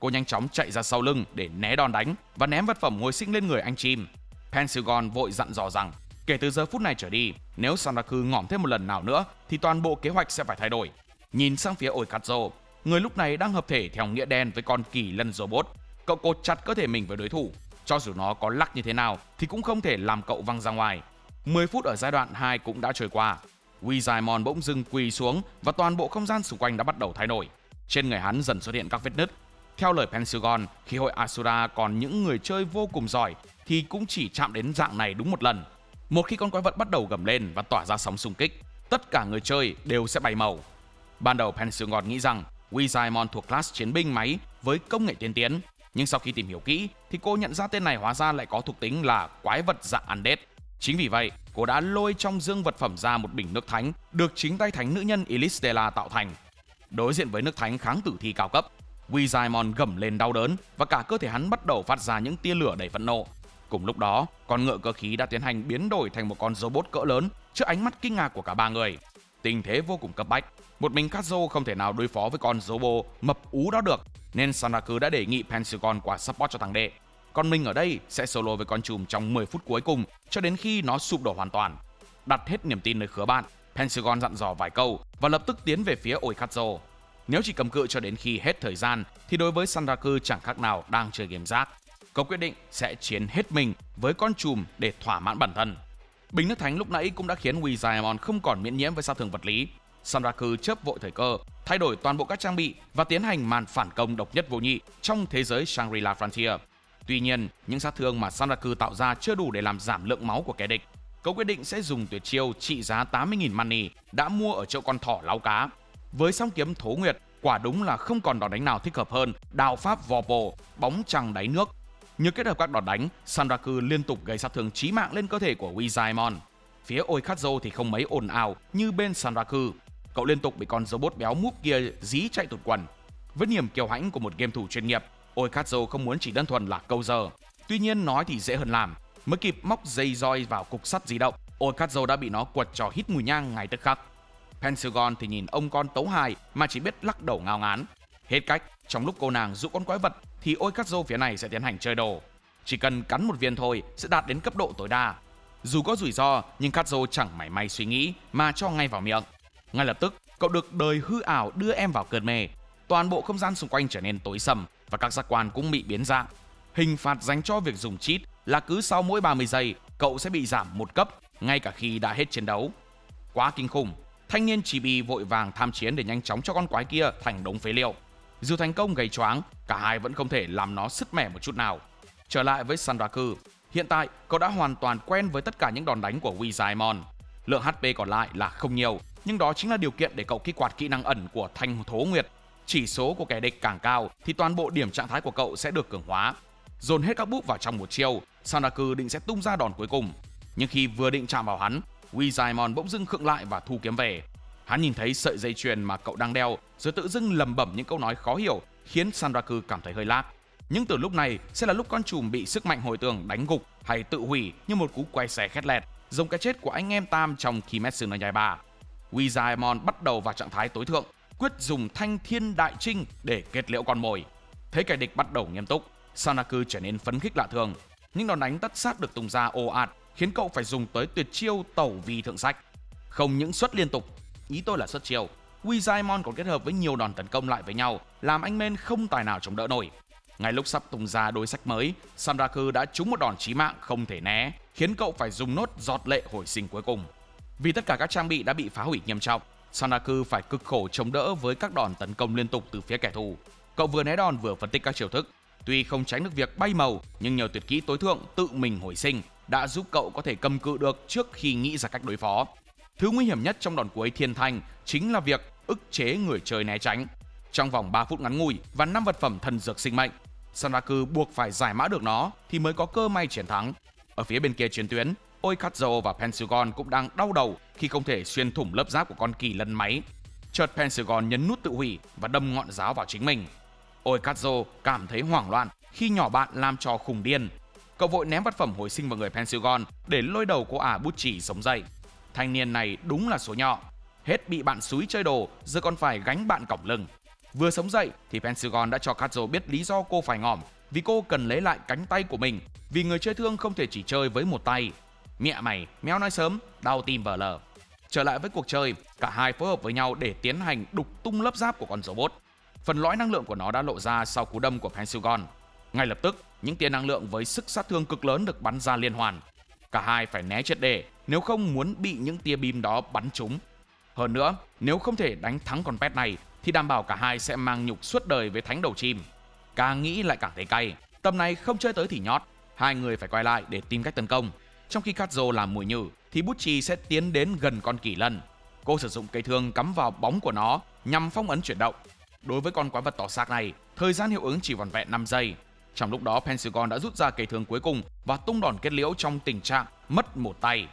Cô nhanh chóng chạy ra sau lưng để né đòn đánh và ném vật phẩm hồi sinh lên người anh chim. Pentagon vội dặn dò rằng kể từ giờ phút này trở đi, nếu Sanraku ngỏm thêm một lần nào nữa thì toàn bộ kế hoạch sẽ phải thay đổi. Nhìn sang phía Oikatzo, người lúc này đang hợp thể theo nghĩa đen với con kỳ lân robot. Cậu cột chặt cơ thể mình với đối thủ, cho dù nó có lắc như thế nào thì cũng không thể làm cậu văng ra ngoài. 10 phút ở giai đoạn 2 cũng đã trôi qua. Wizardmon bỗng dưng quỳ xuống và toàn bộ không gian xung quanh đã bắt đầu thay đổi. Trên người hắn dần xuất hiện các vết nứt. Theo lời Pentagon, khi hội Asura còn những người chơi vô cùng giỏi thì cũng chỉ chạm đến dạng này đúng một lần. Một khi con quái vật bắt đầu gầm lên và tỏa ra sóng xung kích, tất cả người chơi đều sẽ bay màu. Ban đầu Pentagon nghĩ rằng Wizardmon thuộc class chiến binh máy với công nghệ tiên tiến, nhưng sau khi tìm hiểu kỹ thì cô nhận ra tên này hóa ra lại có thuộc tính là quái vật dạng undead. Chính vì vậy, cô đã lôi trong dương vật phẩm ra một bình nước thánh được chính tay thánh nữ nhân Elistela tạo thành. Đối diện với nước thánh kháng tử thi cao cấp, Wizardmon gầm lên đau đớn và cả cơ thể hắn bắt đầu phát ra những tia lửa đầy phẫn nộ. Cùng lúc đó, con ngựa cơ khí đã tiến hành biến đổi thành một con robot cỡ lớn trước ánh mắt kinh ngạc của cả ba người. Tình thế vô cùng cấp bách, một mình Kazuo không thể nào đối phó với con robot mập ú đó được, nên Sanraku đã đề nghị Pentagon qua support cho thằng đệ. Còn mình ở đây sẽ solo với con trùm trong 10 phút cuối cùng cho đến khi nó sụp đổ hoàn toàn. Đặt hết niềm tin nơi khứa bạn, Pentagon dặn dò vài câu và lập tức tiến về phía Oikatzo. Nếu chỉ cầm cự cho đến khi hết thời gian thì đối với Sanraku chẳng khác nào đang chơi game rác. Cậu quyết định sẽ chiến hết mình với con trùm để thỏa mãn bản thân. Bình nước thánh lúc nãy cũng đã khiến Wizardmon không còn miễn nhiễm với sát thương vật lý. Sanraku chớp vội thời cơ, thay đổi toàn bộ các trang bị và tiến hành màn phản công độc nhất vô nhị trong thế giới Shangri-La Frontier. Tuy nhiên, những sát thương mà Sanraku tạo ra chưa đủ để làm giảm lượng máu của kẻ địch. Cậu quyết định sẽ dùng tuyệt chiêu trị giá 80.000 money đã mua ở chỗ con thỏ láu cá. Với song kiếm thố nguyệt, quả đúng là không còn đòn đánh nào thích hợp hơn đao pháp Vorpo, bóng trăng đáy nước. Như kết hợp các đòn đánh, Sanraku liên tục gây sát thương chí mạng lên cơ thể của Wizardmon. Phía Oikatzo thì không mấy ồn ào như bên Sanraku. Cậu liên tục bị con robot béo múp kia dí chạy tụt quần. Với niềm kiêu hãnh của một game thủ chuyên nghiệp, Oikatzo không muốn chỉ đơn thuần là câu giờ. Tuy nhiên nói thì dễ hơn làm. Mới kịp móc dây roi vào cục sắt di động, Oikatzo đã bị nó quật cho hít mùi nhang ngay tức khắc. Pentagon thì nhìn ông con tấu hài mà chỉ biết lắc đầu ngao ngán. Hết cách, trong lúc cô nàng dụ con quái vật thì Oikatzo phía này sẽ tiến hành chơi đồ. Chỉ cần cắn một viên thôi sẽ đạt đến cấp độ tối đa. Dù có rủi ro nhưng Kazuo chẳng mảy may suy nghĩ mà cho ngay vào miệng. Ngay lập tức, cậu được đời hư ảo đưa em vào cơn mê. Toàn bộ không gian xung quanh trở nên tối sầm và các giác quan cũng bị biến dạng. Hình phạt dành cho việc dùng cheat là cứ sau mỗi 30 giây, cậu sẽ bị giảm một cấp ngay cả khi đã hết chiến đấu. Quá kinh khủng. thanh niên chibi vội vàng tham chiến để nhanh chóng cho con quái kia thành đống phế liệu. Dù thành công gây choáng, cả hai vẫn không thể làm nó sứt mẻ một chút nào. Trở lại với Sanraku, hiện tại cậu đã hoàn toàn quen với tất cả những đòn đánh của Wizardmon. Lượng HP còn lại là không nhiều, nhưng đó chính là điều kiện để cậu kích hoạt kỹ năng ẩn của Thanh Thố Nguyệt. Chỉ số của kẻ địch càng cao thì toàn bộ điểm trạng thái của cậu sẽ được cường hóa. Dồn hết các búp vào trong một chiêu, Sanraku định sẽ tung ra đòn cuối cùng. Nhưng khi vừa định chạm vào hắn, Wizardmon bỗng dưng khựng lại và thu kiếm về. Hắn nhìn thấy sợi dây chuyền mà cậu đang đeo, rồi tự dưng lẩm bẩm những câu nói khó hiểu, khiến Sanraku cảm thấy hơi lag. Nhưng từ lúc này sẽ là lúc con trùm bị sức mạnh hồi tưởng đánh gục hay tự hủy như một cú quay xé khét lẹt, giống cái chết của anh em Tam trong Kimetsu no Yaiba. Wizardmon bắt đầu vào trạng thái tối thượng, quyết dùng Thanh Thiên Đại Trinh để kết liễu con mồi. Thấy kẻ địch bắt đầu nghiêm túc, Sanraku trở nên phấn khích lạ thường. Những đòn đánh tất sát được tung ra ồ ạt, khiến cậu phải dùng tới tuyệt chiêu Tẩu Vi Thượng Sách. Không những xuất liên tục, ý tôi là xuất chiêu, Wizardmon còn kết hợp với nhiều đòn tấn công lại với nhau, làm anh Men không tài nào chống đỡ nổi. Ngay lúc sắp tung ra đối sách mới, Sanraku đã trúng một đòn chí mạng không thể né, khiến cậu phải dùng nốt giọt lệ hồi sinh cuối cùng. Vì tất cả các trang bị đã bị phá hủy nghiêm trọng, Sanraku phải cực khổ chống đỡ với các đòn tấn công liên tục từ phía kẻ thù. Cậu vừa né đòn vừa phân tích các chiêu thức. Tuy không tránh được việc bay màu, nhưng nhờ tuyệt kỹ tối thượng tự mình hồi sinh đã giúp cậu có thể cầm cự được trước khi nghĩ ra cách đối phó. Thứ nguy hiểm nhất trong đòn cuối Thiên Thanh chính là việc ức chế người chơi né tránh. Trong vòng 3 phút ngắn ngủi và 5 vật phẩm thần dược sinh mệnh, Sanraku buộc phải giải mã được nó thì mới có cơ may chiến thắng. Ở phía bên kia chiến tuyến, Oikazo và Pensugon cũng đang đau đầu khi không thể xuyên thủng lớp giáp của con kỳ lân máy. Chợt Pensugon nhấn nút tự hủy và đâm ngọn giáo vào chính mình. Oikazo cảm thấy hoảng loạn khi nhỏ bạn làm trò khùng điên. Cậu vội ném vật phẩm hồi sinh vào người Pensugon để lôi đầu cô ả bút chỉ sống dậy. Thanh niên này đúng là số nhọ, hết bị bạn xúi chơi đồ giờ còn phải gánh bạn còng lưng. Vừa sống dậy thì Pensugon đã cho Kazo biết lý do cô phải ngỏm, vì cô cần lấy lại cánh tay của mình, vì người chơi thương không thể chỉ chơi với một tay. Mẹ mày, méo nói sớm, đau tim vờ lờ. Trở lại với cuộc chơi, cả hai phối hợp với nhau để tiến hành đục tung lớp giáp của con robot. Phần lõi năng lượng của nó đã lộ ra sau cú đâm của Pensugon. Ngay lập tức, những tia năng lượng với sức sát thương cực lớn được bắn ra liên hoàn. Cả hai phải né triệt để, nếu không muốn bị những tia beam đó bắn trúng. Hơn nữa, nếu không thể đánh thắng con pet này thì đảm bảo cả hai sẽ mang nhục suốt đời với thánh đầu chim. Càng nghĩ lại càng thấy cay. Tầm này không chơi tới thì nhót, hai người phải quay lại để tìm cách tấn công. Trong khi Kazo làm mồi nhử thì Butchi sẽ tiến đến gần con kỳ lân. Cô sử dụng cây thương cắm vào bóng của nó nhằm phong ấn chuyển động. Đối với con quái vật tỏ xác này, thời gian hiệu ứng chỉ vỏn vẹn 5 giây. Trong lúc đó, Pensugon đã rút ra cây thương cuối cùng và tung đòn kết liễu trong tình trạng mất một tay.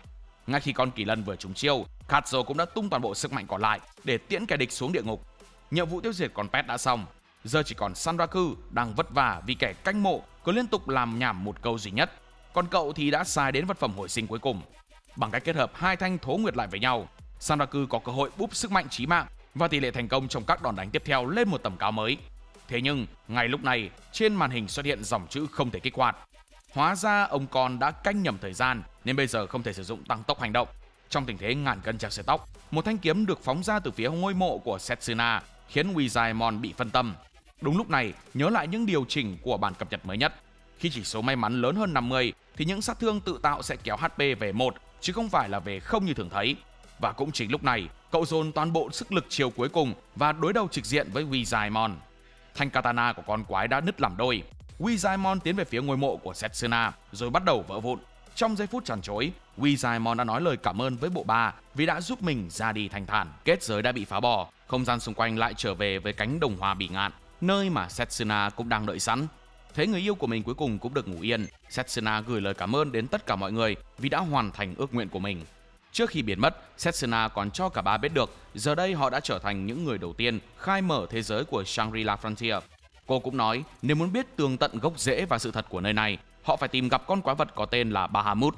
Ngay khi con kỳ lân vừa trúng chiêu, Kazo cũng đã tung toàn bộ sức mạnh còn lại để tiễn kẻ địch xuống địa ngục. Nhiệm vụ tiêu diệt con pet đã xong, giờ chỉ còn Sanraku đang vất vả vì kẻ canh mộ cứ liên tục làm nhảm một câu duy nhất. Còn cậu thì đã xài đến vật phẩm hồi sinh cuối cùng. Bằng cách kết hợp hai thanh thố nguyệt lại với nhau, Sanraku có cơ hội búp sức mạnh chí mạng và tỷ lệ thành công trong các đòn đánh tiếp theo lên một tầm cao mới. Thế nhưng, ngay lúc này, trên màn hình xuất hiện dòng chữ không thể kích hoạt. Hóa ra ông con đã canh nhầm thời gian nên bây giờ không thể sử dụng tăng tốc hành động. Trong tình thế ngàn cân treo sợi tóc, một thanh kiếm được phóng ra từ phía ngôi mộ của Setsuna khiến Wizardmon bị phân tâm. Đúng lúc này, nhớ lại những điều chỉnh của bản cập nhật mới nhất. Khi chỉ số may mắn lớn hơn 50 thì những sát thương tự tạo sẽ kéo HP về 1 chứ không phải là về 0 như thường thấy. Và cũng chính lúc này, cậu dồn toàn bộ sức lực chiều cuối cùng và đối đầu trực diện với Wizardmon. Thanh katana của con quái đã nứt làm đôi. Wizardmon tiến về phía ngôi mộ của Setsuna rồi bắt đầu vỡ vụn. Trong giây phút chằn chối, Wizardmon đã nói lời cảm ơn với bộ ba vì đã giúp mình ra đi thanh thản. Kết giới đã bị phá bỏ, không gian xung quanh lại trở về với cánh đồng hoa bỉ ngạn, nơi mà Setsuna cũng đang đợi sẵn. Thấy người yêu của mình cuối cùng cũng được ngủ yên, Setsuna gửi lời cảm ơn đến tất cả mọi người vì đã hoàn thành ước nguyện của mình. Trước khi biến mất, Setsuna còn cho cả ba biết được giờ đây họ đã trở thành những người đầu tiên khai mở thế giới của Shangri-La Frontier. Cô cũng nói nếu muốn biết tường tận gốc rễ và sự thật của nơi này, họ phải tìm gặp con quái vật có tên là Bahamut.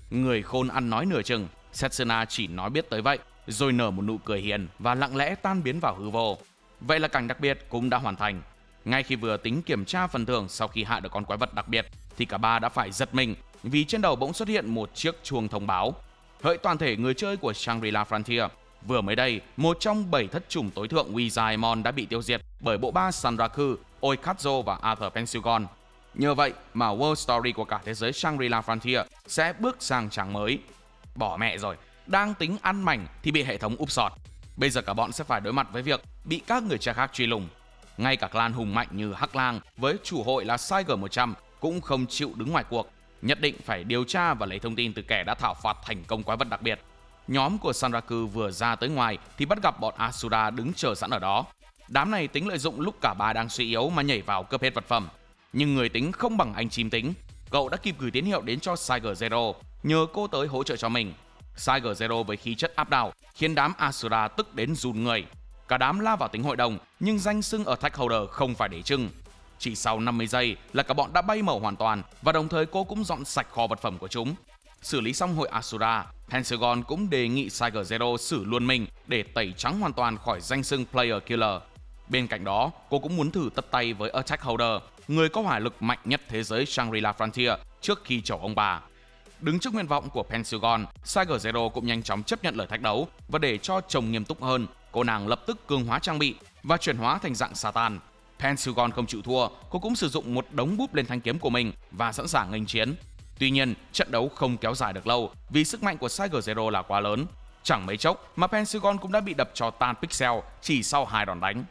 Người khôn ăn nói nửa chừng, Setsuna chỉ nói biết tới vậy, rồi nở một nụ cười hiền và lặng lẽ tan biến vào hư vô. Vậy là cảnh đặc biệt cũng đã hoàn thành. Ngay khi vừa tính kiểm tra phần thưởng sau khi hạ được con quái vật đặc biệt, thì cả ba đã phải giật mình vì trên đầu bỗng xuất hiện một chiếc chuông thông báo. Hỡi toàn thể người chơi của Shangri-La Frontier, vừa mới đây, một trong 7 thất chủng tối thượng Wizardmon đã bị tiêu diệt bởi bộ ba Sanraku, Oikazo và Arthur Pensugon. Nhờ vậy mà World Story của cả thế giới Shangri-La Frontier sẽ bước sang trang mới. Bỏ mẹ rồi, đang tính ăn mảnh thì bị hệ thống úp sọt. Bây giờ cả bọn sẽ phải đối mặt với việc bị các người cha khác truy lùng. Ngay cả clan hùng mạnh như Hắc Lang với chủ hội là Tiger 100 cũng không chịu đứng ngoài cuộc, nhất định phải điều tra và lấy thông tin từ kẻ đã thảo phạt thành công quái vật đặc biệt. Nhóm của Sanraku vừa ra tới ngoài thì bắt gặp bọn Asura đứng chờ sẵn ở đó. Đám này tính lợi dụng lúc cả ba đang suy yếu mà nhảy vào cướp hết vật phẩm. Nhưng người tính không bằng anh chim tính. Cậu đã kịp gửi tín hiệu đến cho Tiger Zero, nhờ cô tới hỗ trợ cho mình. Tiger Zero với khí chất áp đảo khiến đám Asura tức đến run người. Cả đám lao vào tính hội đồng, nhưng danh xưng Attack Holder không phải để trưng. Chỉ sau 50 giây là cả bọn đã bay màu hoàn toàn, và đồng thời cô cũng dọn sạch kho vật phẩm của chúng. Xử lý xong hội Asura, Pentagon cũng đề nghị Tiger Zero xử luôn mình để tẩy trắng hoàn toàn khỏi danh xưng Player Killer. Bên cạnh đó, cô cũng muốn thử tất tay với Attack Holder, người có hỏa lực mạnh nhất thế giới Shangri-La Frontier trước khi chầu ông bà. Đứng trước nguyện vọng của Pentagon, Tiger Zero cũng nhanh chóng chấp nhận lời thách đấu, và để cho chồng nghiêm túc hơn, cô nàng lập tức cường hóa trang bị và chuyển hóa thành dạng Satan. Pentagon không chịu thua, cô cũng sử dụng một đống búp lên thanh kiếm của mình và sẵn sàng nghênh chiến. Tuy nhiên, trận đấu không kéo dài được lâu vì sức mạnh của Tiger Zero là quá lớn. Chẳng mấy chốc mà Pentagon cũng đã bị đập cho tan pixel chỉ sau 2 đòn đánh.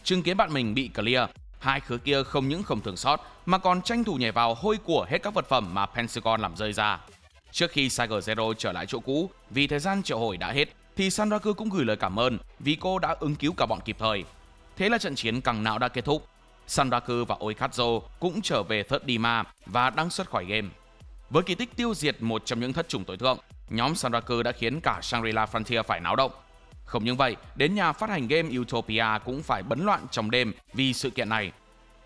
Chứng kiến bạn mình bị clear, hai khứa kia không những không thường xót mà còn tranh thủ nhảy vào hôi của hết các vật phẩm mà Pentagon làm rơi ra. Trước khi Tiger Zero trở lại chỗ cũ vì thời gian triệu hồi đã hết, thì Sanraku cũng gửi lời cảm ơn vì cô đã ứng cứu cả bọn kịp thời. Thế là trận chiến căng não đã kết thúc. Sanraku và Oikazo cũng trở về Third Dima và đăng xuất khỏi game. Với kỳ tích tiêu diệt một trong những thất chủng tối thượng, nhóm Sanraku đã khiến cả Shangri-La Frontier phải náo động. Không những vậy, đến nhà phát hành game Utopia cũng phải bấn loạn trong đêm vì sự kiện này.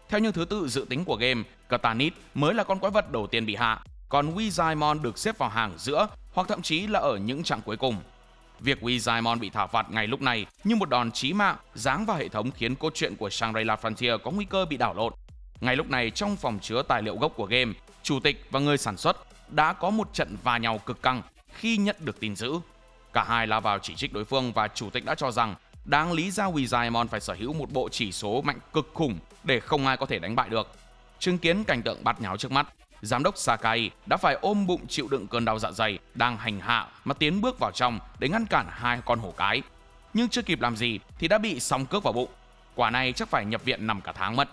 Theo như thứ tự dự tính của game, Katanit mới là con quái vật đầu tiên bị hạ, còn Wizaimon được xếp vào hàng giữa hoặc thậm chí là ở những chặng cuối cùng. Việc Wizaimon bị thảo phạt ngay lúc này như một đòn chí mạng giáng vào hệ thống khiến cốt truyện của Shangri-La Frontier có nguy cơ bị đảo lộn. Ngay lúc này, trong phòng chứa tài liệu gốc của game, chủ tịch và người sản xuất đã có một trận va nhau cực căng khi nhận được tin dữ. Cả hai lao vào chỉ trích đối phương và chủ tịch đã cho rằng đáng lý ra Wizaimon phải sở hữu một bộ chỉ số mạnh cực khủng để không ai có thể đánh bại được. Chứng kiến cảnh tượng bát nháo trước mắt, giám đốc Sakai đã phải ôm bụng chịu đựng cơn đau dạ dày đang hành hạ mà tiến bước vào trong để ngăn cản hai con hổ cái. Nhưng chưa kịp làm gì thì đã bị song cước vào bụng. Quả này chắc phải nhập viện nằm cả tháng mất.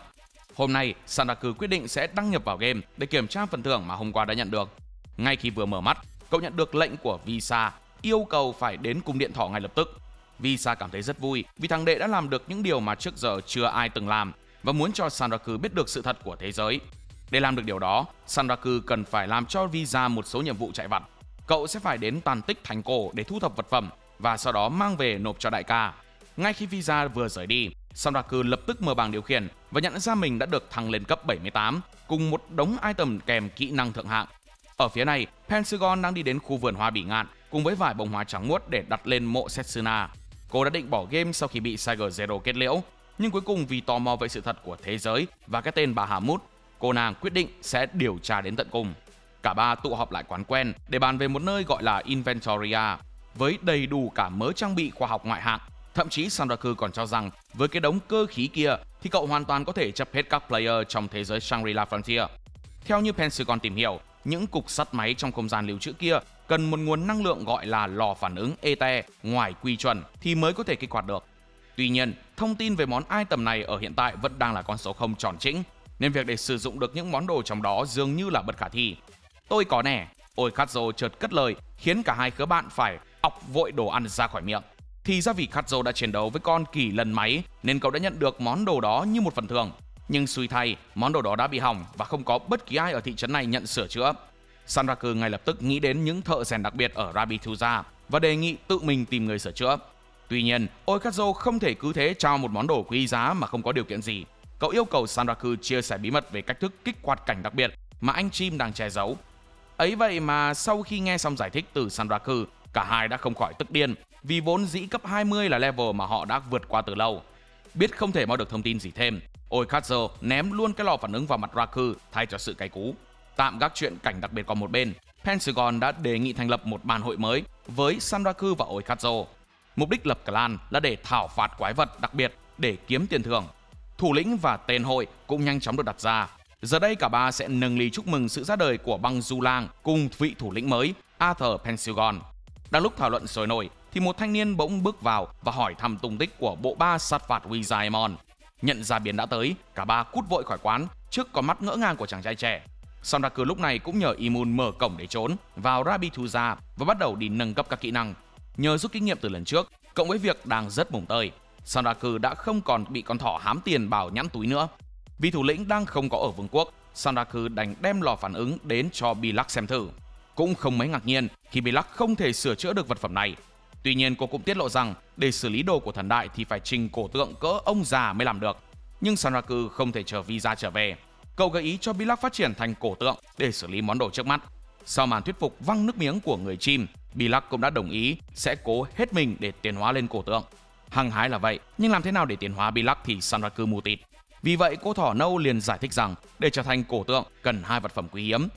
Hôm nay, Sanraku quyết định sẽ đăng nhập vào game để kiểm tra phần thưởng mà hôm qua đã nhận được. Ngay khi vừa mở mắt, cậu nhận được lệnh của Visa yêu cầu phải đến cung điện thỏ ngay lập tức. Visa cảm thấy rất vui vì thằng đệ đã làm được những điều mà trước giờ chưa ai từng làm và muốn cho Sanraku biết được sự thật của thế giới. Để làm được điều đó, Sanraku cần phải làm cho Visa một số nhiệm vụ chạy vặt. Cậu sẽ phải đến tàn tích thành cổ để thu thập vật phẩm và sau đó mang về nộp cho đại ca. Ngay khi Visa vừa rời đi, Sanraku lập tức mở bảng điều khiển và nhận ra mình đã được thăng lên cấp 78 cùng một đống item kèm kỹ năng thượng hạng. Ở phía này, Pentagon đang đi đến khu vườn hoa bỉ ngạn cùng với vài bông hoa trắng muốt để đặt lên mộ Setsuna. Cô đã định bỏ game sau khi bị Tiger Zero kết liễu, nhưng cuối cùng vì tò mò về sự thật của thế giới và cái tên bà Hamut, cô nàng quyết định sẽ điều tra đến tận cùng. Cả ba tụ họp lại quán quen để bàn về một nơi gọi là Inventoria, với đầy đủ cả mớ trang bị khoa học ngoại hạng. Thậm chí Sanraku còn cho rằng với cái đống cơ khí kia thì cậu hoàn toàn có thể chấp hết các player trong thế giới Shangri-La Frontier. Theo như Pentagon tìm hiểu, những cục sắt máy trong không gian lưu trữ kia cần một nguồn năng lượng gọi là lò phản ứng ET ngoài quy chuẩn thì mới có thể kích hoạt được. Tuy nhiên, thông tin về món item này ở hiện tại vẫn đang là con số không tròn chỉnh, nên việc để sử dụng được những món đồ trong đó dường như là bất khả thi. Tôi có nè, Oikazo chợt cất lời khiến cả hai khứa bạn phải ọc vội đồ ăn ra khỏi miệng. Thì ra vì Kazo đã chiến đấu với con kỳ lân máy nên cậu đã nhận được món đồ đó như một phần thưởng. Nhưng xui thay, món đồ đó đã bị hỏng và không có bất kỳ ai ở thị trấn này nhận sửa chữa. Sanraku ngay lập tức nghĩ đến những thợ rèn đặc biệt ở Rabituza và đề nghị tự mình tìm người sửa chữa. Tuy nhiên, Oikazo không thể cứ thế trao một món đồ quý giá mà không có điều kiện gì. Cậu yêu cầu Sanraku chia sẻ bí mật về cách thức kích hoạt cảnh đặc biệt mà anh chim đang che giấu. Ấy vậy mà sau khi nghe xong giải thích từ Sanraku, cả hai đã không khỏi tức điên vì vốn dĩ cấp 20 là level mà họ đã vượt qua từ lâu. Biết không thể mo được thông tin gì thêm, Oikazo ném luôn cái lò phản ứng vào mặt Raku thay cho sự cay cú. Tạm gác chuyện cảnh đặc biệt qua một bên, Pentagon đã đề nghị thành lập một ban hội mới với Sanraku và Oikazo. Mục đích lập clan là để thảo phạt quái vật đặc biệt để kiếm tiền thưởng. Thủ lĩnh và tên hội cũng nhanh chóng được đặt ra. Giờ đây cả ba sẽ nâng ly chúc mừng sự ra đời của băng du lang cùng vị thủ lĩnh mới Arthur Pentagon. Đang lúc thảo luận sôi nổi thì một thanh niên bỗng bước vào và hỏi thăm tung tích của bộ ba sát phạt Wizaemon. Nhận ra biến đã tới, cả ba cút vội khỏi quán trước con mắt ngỡ ngàng của chàng trai trẻ. Sanraku lúc này cũng nhờ Imun mở cổng để trốn vào Rabituza và bắt đầu đi nâng cấp các kỹ năng. Nhờ rút kinh nghiệm từ lần trước, cộng với việc đang rất mồm tơi, Sanraku đã không còn bị con thỏ hám tiền bảo nhãn túi nữa. Vì thủ lĩnh đang không có ở vương quốc, Sanraku đành đem lò phản ứng đến cho Bilak xem thử. Cũng không mấy ngạc nhiên khi Bilak không thể sửa chữa được vật phẩm này. Tuy nhiên cô cũng tiết lộ rằng để xử lý đồ của thần đại thì phải trình cổ tượng cỡ ông già mới làm được. Nhưng Sanraku không thể chờ visa trở về. Cậu gợi ý cho Bilak phát triển thành cổ tượng để xử lý món đồ trước mắt. Sau màn thuyết phục văng nước miếng của người chim, Bilak cũng đã đồng ý sẽ cố hết mình để tiến hóa lên cổ tượng. Hăng hái là vậy, nhưng làm thế nào để tiến hóa Bilak thì Sanraku mù tịt. Vì vậy cô thỏ nâu liền giải thích rằng để trở thành cổ tượng cần hai vật phẩm quý hiếm.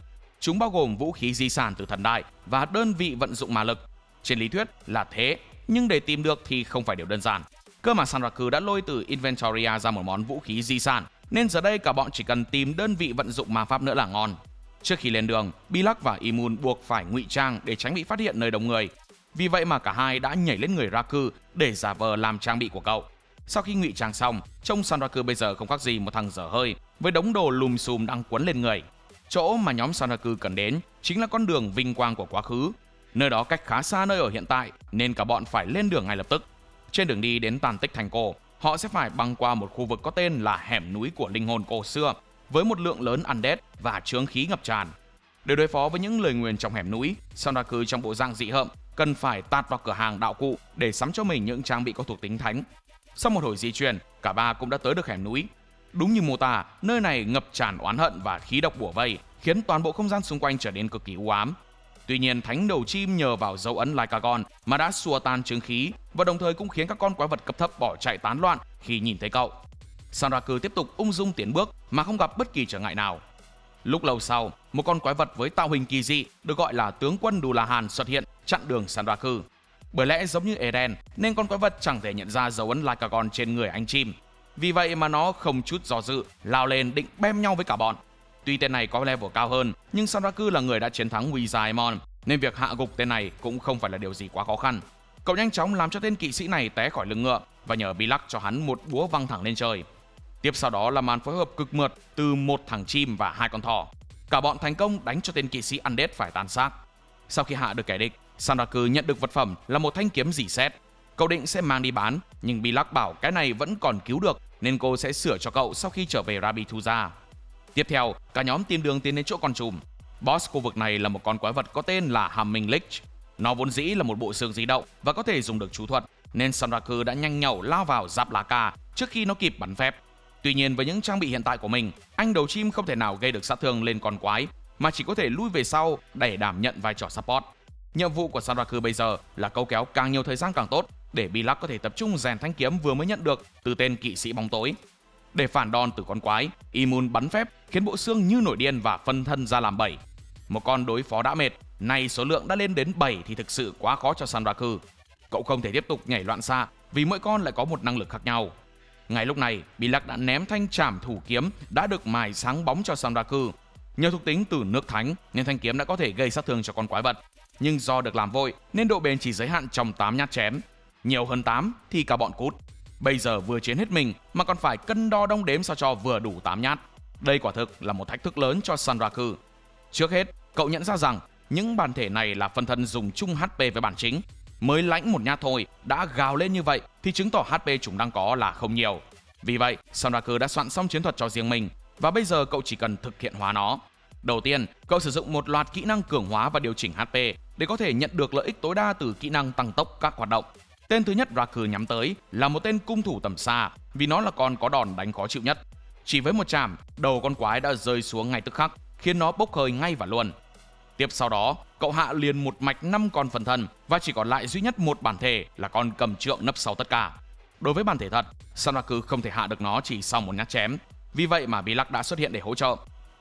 Chúng bao gồm vũ khí di sản từ thần đại và đơn vị vận dụng ma lực. Trên lý thuyết là thế, nhưng để tìm được thì không phải điều đơn giản. Cơ mà Sanraku đã lôi từ Inventoria ra một món vũ khí di sản, nên giờ đây cả bọn chỉ cần tìm đơn vị vận dụng ma pháp nữa là ngon. Trước khi lên đường, Bilak và Imun buộc phải ngụy trang để tránh bị phát hiện nơi đông người. Vì vậy mà cả hai đã nhảy lên người Raku để giả vờ làm trang bị của cậu. Sau khi ngụy trang xong, trông Sanraku bây giờ không khác gì một thằng dở hơi với đống đồ lùm xùm đang quấn lên người. Chỗ mà nhóm Sanraku cần đến chính là con đường vinh quang của quá khứ. Nơi đó cách khá xa nơi ở hiện tại nên cả bọn phải lên đường ngay lập tức. Trên đường đi đến tàn tích thành cổ, họ sẽ phải băng qua một khu vực có tên là hẻm núi của linh hồn cổ xưa với một lượng lớn undead và chướng khí ngập tràn. Để đối phó với những lời nguyền trong hẻm núi, Sanraku trong bộ dạng dị hợm cần phải tạt vào cửa hàng đạo cụ để sắm cho mình những trang bị có thuộc tính thánh. Sau một hồi di chuyển, cả ba cũng đã tới được hẻm núi. Đúng như mô tả, nơi này ngập tràn oán hận và khí độc bủa vây, khiến toàn bộ không gian xung quanh trở nên cực kỳ u ám. Tuy nhiên, thánh đầu chim nhờ vào dấu ấn Lycagon mà đã xua tan chướng khí và đồng thời cũng khiến các con quái vật cấp thấp bỏ chạy tán loạn khi nhìn thấy cậu. Sanraku tiếp tục ung dung tiến bước mà không gặp bất kỳ trở ngại nào. Lúc lâu sau, một con quái vật với tạo hình kỳ dị được gọi là tướng quân Dullahan xuất hiện chặn đường Sanraku. Bởi lẽ giống như Eren nên con quái vật chẳng thể nhận ra dấu ấn Lycagon trên người anh chim. Vì vậy mà nó không chút do dự lao lên định bem nhau với cả bọn. Tuy tên này có level cao hơn, nhưng Sanraku là người đã chiến thắng Wizaemon nên việc hạ gục tên này cũng không phải là điều gì quá khó khăn. Cậu nhanh chóng làm cho tên kỵ sĩ này té khỏi lưng ngựa và nhờ Bilak cho hắn một búa văng thẳng lên trời. Tiếp sau đó là màn phối hợp cực mượt từ một thằng chim và hai con thỏ. Cả bọn thành công đánh cho tên kỵ sĩ undead phải tan xác. Sau khi hạ được kẻ địch, Sanraku nhận được vật phẩm là một thanh kiếm rỉ sét. Cậu định sẽ mang đi bán, nhưng Bilak bảo cái này vẫn còn cứu được nên cô sẽ sửa cho cậu sau khi trở về Rabituza. Tiếp theo, cả nhóm tìm đường tiến đến chỗ con trùm. Boss khu vực này là một con quái vật có tên là Humming Lich. Nó vốn dĩ là một bộ xương di động và có thể dùng được chú thuật, nên Sanraku đã nhanh nhẩu lao vào giáp lá cà trước khi nó kịp bắn phép. Tuy nhiên với những trang bị hiện tại của mình, anh đầu chim không thể nào gây được sát thương lên con quái, mà chỉ có thể lui về sau để đảm nhận vai trò support. Nhiệm vụ của Sanraku bây giờ là câu kéo càng nhiều thời gian càng tốt để Bilak có thể tập trung rèn thanh kiếm vừa mới nhận được từ tên kỵ sĩ bóng tối. Để phản đòn từ con quái, Imun bắn phép khiến bộ xương như nổi điên và phân thân ra làm 7. Một con đối phó đã mệt, nay số lượng đã lên đến 7 thì thực sự quá khó cho Sanraku. Cậu không thể tiếp tục nhảy loạn xạ vì mỗi con lại có một năng lực khác nhau. Ngay lúc này, Bilak đã ném thanh trảm thủ kiếm đã được mài sáng bóng cho Sanraku. Nhờ thuộc tính từ nước thánh nên thanh kiếm đã có thể gây sát thương cho con quái vật. Nhưng do được làm vội nên độ bền chỉ giới hạn trong 8 nhát chém. Nhiều hơn 8 thì cả bọn cút. Bây giờ vừa chiến hết mình mà còn phải cân đo đong đếm sao cho vừa đủ 8 nhát. Đây quả thực là một thách thức lớn cho Sanraku. Trước hết, cậu nhận ra rằng những bản thể này là phân thân dùng chung HP với bản chính. Mới lãnh một nhát thôi đã gào lên như vậy thì chứng tỏ HP chúng đang có là không nhiều. Vì vậy, Sanraku đã soạn xong chiến thuật cho riêng mình và bây giờ cậu chỉ cần thực hiện hóa nó. Đầu tiên, cậu sử dụng một loạt kỹ năng cường hóa và điều chỉnh HP để có thể nhận được lợi ích tối đa từ kỹ năng tăng tốc các hoạt động. Tên thứ nhất Raku nhắm tới là một tên cung thủ tầm xa vì nó là con có đòn đánh khó chịu nhất. Chỉ với một chạm, đầu con quái đã rơi xuống ngay tức khắc, khiến nó bốc hơi ngay và luôn. Tiếp sau đó, cậu hạ liền một mạch 5 con phần thân và chỉ còn lại duy nhất một bản thể là con cầm trượng nấp sau tất cả. Đối với bản thể thật, Sanraku không thể hạ được nó chỉ sau một nhát chém. Vì vậy mà Bilak đã xuất hiện để hỗ trợ.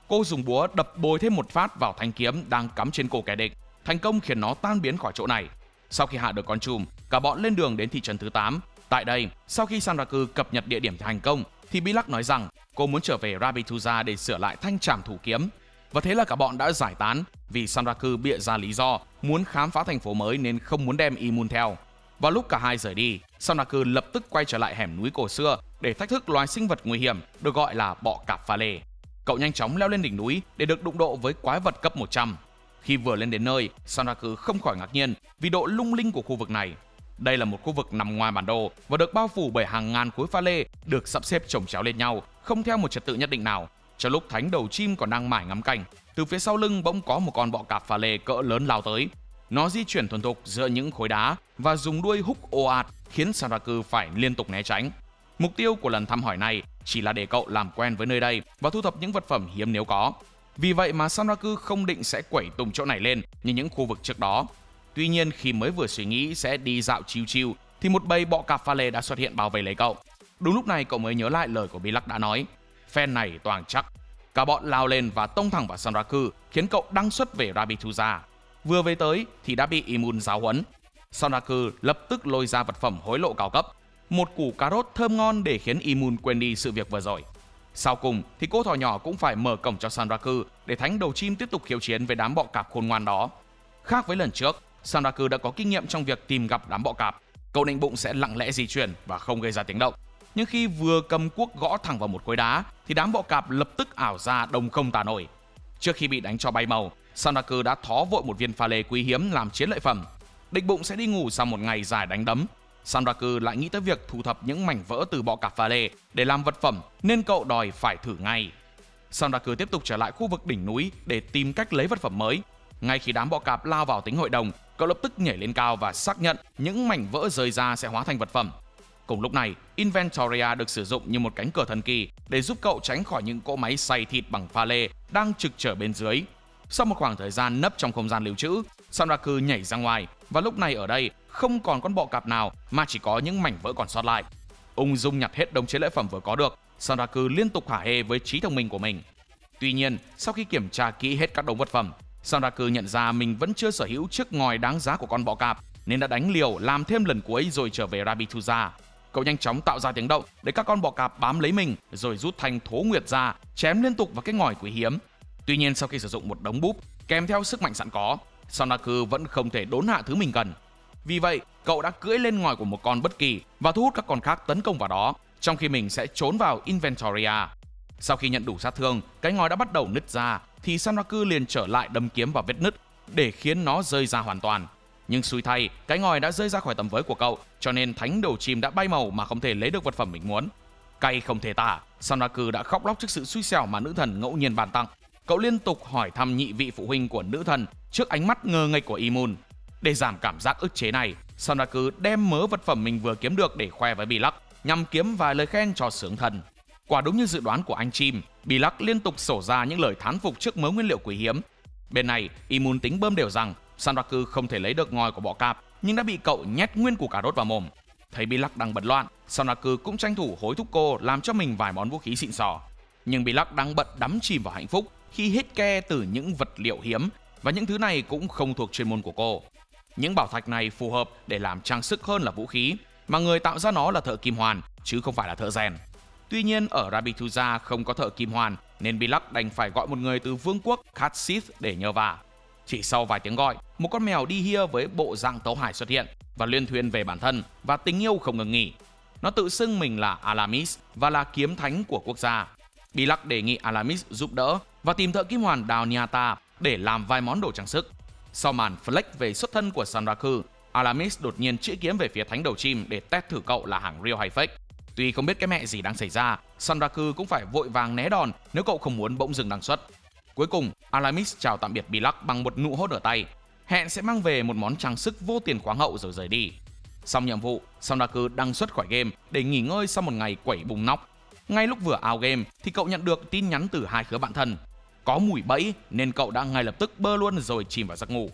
Cô dùng búa đập bồi thêm một phát vào thanh kiếm đang cắm trên cổ kẻ địch, thành công khiến nó tan biến khỏi chỗ này. Sau khi hạ được con trùm, cả bọn lên đường đến thị trấn thứ 8. Tại đây, sau khi Sanraku cập nhật địa điểm thành công, thì Bilak nói rằng cô muốn trở về Rabituza để sửa lại thanh trảm thủ kiếm. và thế là cả bọn đã giải tán vì Sanraku bịa ra lý do muốn khám phá thành phố mới nên không muốn đem Imun theo. Vào lúc cả hai rời đi, Sanraku lập tức quay trở lại hẻm núi cổ xưa để thách thức loài sinh vật nguy hiểm được gọi là bọ cạp pha lê. Cậu nhanh chóng leo lên đỉnh núi để được đụng độ với quái vật cấp 100. Khi vừa lên đến nơi, Sanraku không khỏi ngạc nhiên vì độ lung linh của khu vực này. Đây là một khu vực nằm ngoài bản đồ và được bao phủ bởi hàng ngàn khối pha lê được sắp xếp chồng chéo lên nhau, không theo một trật tự nhất định nào. Trong lúc thánh đầu chim còn đang mải ngắm cảnh, từ phía sau lưng bỗng có một con bọ cạp pha lê cỡ lớn lao tới. Nó di chuyển thuần thục giữa những khối đá và dùng đuôi húc ồ ạt khiến Sanraku phải liên tục né tránh. Mục tiêu của lần thăm hỏi này chỉ là để cậu làm quen với nơi đây và thu thập những vật phẩm hiếm nếu có. Vì vậy mà Sanraku không định sẽ quẩy tung chỗ này lên như những khu vực trước đó. Tuy nhiên khi mới vừa suy nghĩ sẽ đi dạo chill chill thì một bầy bọ cạp pha lê đã xuất hiện bao vây lấy cậu. Đúng lúc này cậu mới nhớ lại lời của Bilak đã nói, phen này toàn chắc. Cả bọn lao lên và tông thẳng vào Sanraku khiến cậu đăng xuất về Rabbituza. Vừa về tới thì đã bị Imun giáo huấn. Sanraku lập tức lôi ra vật phẩm hối lộ cao cấp, một củ cà rốt thơm ngon để khiến Imun quên đi sự việc vừa rồi. Sau cùng thì cô thỏ nhỏ cũng phải mở cổng cho Sanraku để thánh đầu chim tiếp tục khiêu chiến với đám bọ cạp khôn ngoan đó. Khác với lần trước, Sanraku đã có kinh nghiệm trong việc tìm gặp đám bọ cạp. Cậu định bụng sẽ lặng lẽ di chuyển và không gây ra tiếng động. Nhưng khi vừa cầm cuốc gõ thẳng vào một khối đá thì đám bọ cạp lập tức ảo ra đông không tả nổi. Trước khi bị đánh cho bay màu, Sanraku đã thó vội một viên pha lê quý hiếm làm chiến lợi phẩm. Định bụng sẽ đi ngủ sau một ngày dài đánh đấm, Sanraku lại nghĩ tới việc thu thập những mảnh vỡ từ bọ cạp pha lê để làm vật phẩm nên cậu đòi phải thử ngay. Sanraku tiếp tục trở lại khu vực đỉnh núi để tìm cách lấy vật phẩm mới. Ngay khi đám bọ cạp lao vào tính hội đồng, cậu lập tức nhảy lên cao và xác nhận những mảnh vỡ rơi ra sẽ hóa thành vật phẩm. Cùng lúc này, Inventoria được sử dụng như một cánh cửa thần kỳ để giúp cậu tránh khỏi những cỗ máy xay thịt bằng pha lê đang trực trở bên dưới. Sau một khoảng thời gian nấp trong không gian lưu trữ, Sanraku nhảy ra ngoài và lúc này ở đây không còn con bọ cạp nào mà chỉ có những mảnh vỡ còn sót lại. Ung dung nhặt hết đống chiến lợi phẩm vừa có được, Sanraku liên tục hả hê với trí thông minh của mình. Tuy nhiên, sau khi kiểm tra kỹ hết các đống vật phẩm, Sanraku nhận ra mình vẫn chưa sở hữu chiếc ngòi đáng giá của con bọ cạp nên đã đánh liều làm thêm lần cuối rồi trở về Rabbituza. Cậu nhanh chóng tạo ra tiếng động để các con bọ cạp bám lấy mình rồi rút thanh thố nguyệt ra chém liên tục vào cái ngòi quý hiếm. Tuy nhiên sau khi sử dụng một đống búp kèm theo sức mạnh sẵn có, Sanraku vẫn không thể đốn hạ thứ mình cần. Vì vậy, cậu đã cưỡi lên ngòi của một con bất kỳ và thu hút các con khác tấn công vào đó, trong khi mình sẽ trốn vào Inventoria. Sau khi nhận đủ sát thương, cái ngòi đã bắt đầu nứt ra, thì Sanraku liền trở lại đâm kiếm vào vết nứt để khiến nó rơi ra hoàn toàn. Nhưng xui thay, cái ngòi đã rơi ra khỏi tầm với của cậu, cho nên thánh đầu chim đã bay màu mà không thể lấy được vật phẩm mình muốn. Cay không thể tả, Sanraku đã khóc lóc trước sự xui xẻo mà nữ thần ngẫu nhiên ban tặng. Cậu liên tục hỏi thăm nhị vị phụ huynh của nữ thần trước ánh mắt ngơ ngếch của Imun. Để giảm cảm giác ức chế này, Sanraku đem mớ vật phẩm mình vừa kiếm được để khoe với Bilak, nhằm kiếm vài lời khen cho sướng thần. Quả đúng như dự đoán của anh chim, Bilak liên tục sổ ra những lời thán phục trước mớ nguyên liệu quý hiếm. Bên này, Imun tính bơm đều rằng Sanraku không thể lấy được ngòi của bọ cạp, nhưng đã bị cậu nhét nguyên củ cà rốt vào mồm. Thấy Bilak đang bận loạn, Sanraku cũng tranh thủ hối thúc cô làm cho mình vài món vũ khí xịn sò. Nhưng Bilak đang bận đắm chìm vào hạnh phúc khi hít ke từ những vật liệu hiếm, và những thứ này cũng không thuộc chuyên môn của cô. Những bảo thạch này phù hợp để làm trang sức hơn là vũ khí, mà người tạo ra nó là thợ kim hoàn chứ không phải là thợ rèn. Tuy nhiên ở Rabbituza không có thợ kim hoàn nên Bilak đành phải gọi một người từ vương quốc Khazith để nhờ vả. Chỉ sau vài tiếng gọi, một con mèo đi hia với bộ dạng tấu hải xuất hiện và liên thuyên về bản thân và tình yêu không ngừng nghỉ. Nó tự xưng mình là Alamis và là kiếm thánh của quốc gia. Bilak đề nghị Alamis giúp đỡ và tìm thợ kim hoàn đào Nyata để làm vài món đồ trang sức. Sau màn flex về xuất thân của Sanraku, Alamis đột nhiên chĩa kiếm về phía thánh đầu chim để test thử cậu là hàng real hay fake. Tuy không biết cái mẹ gì đang xảy ra, Sanraku cũng phải vội vàng né đòn nếu cậu không muốn bỗng dừng đăng xuất. Cuối cùng, Alamis chào tạm biệt Bilak bằng một nụ hôn ở tay, hẹn sẽ mang về một món trang sức vô tiền khoáng hậu rồi rời đi. Xong nhiệm vụ, Sanraku đăng xuất khỏi game để nghỉ ngơi sau một ngày quẩy bùng nóc. Ngay lúc vừa out game thì cậu nhận được tin nhắn từ hai đứa bạn thân. Có mùi bẫy nên cậu đã ngay lập tức bơ luôn rồi chìm vào giấc ngủ.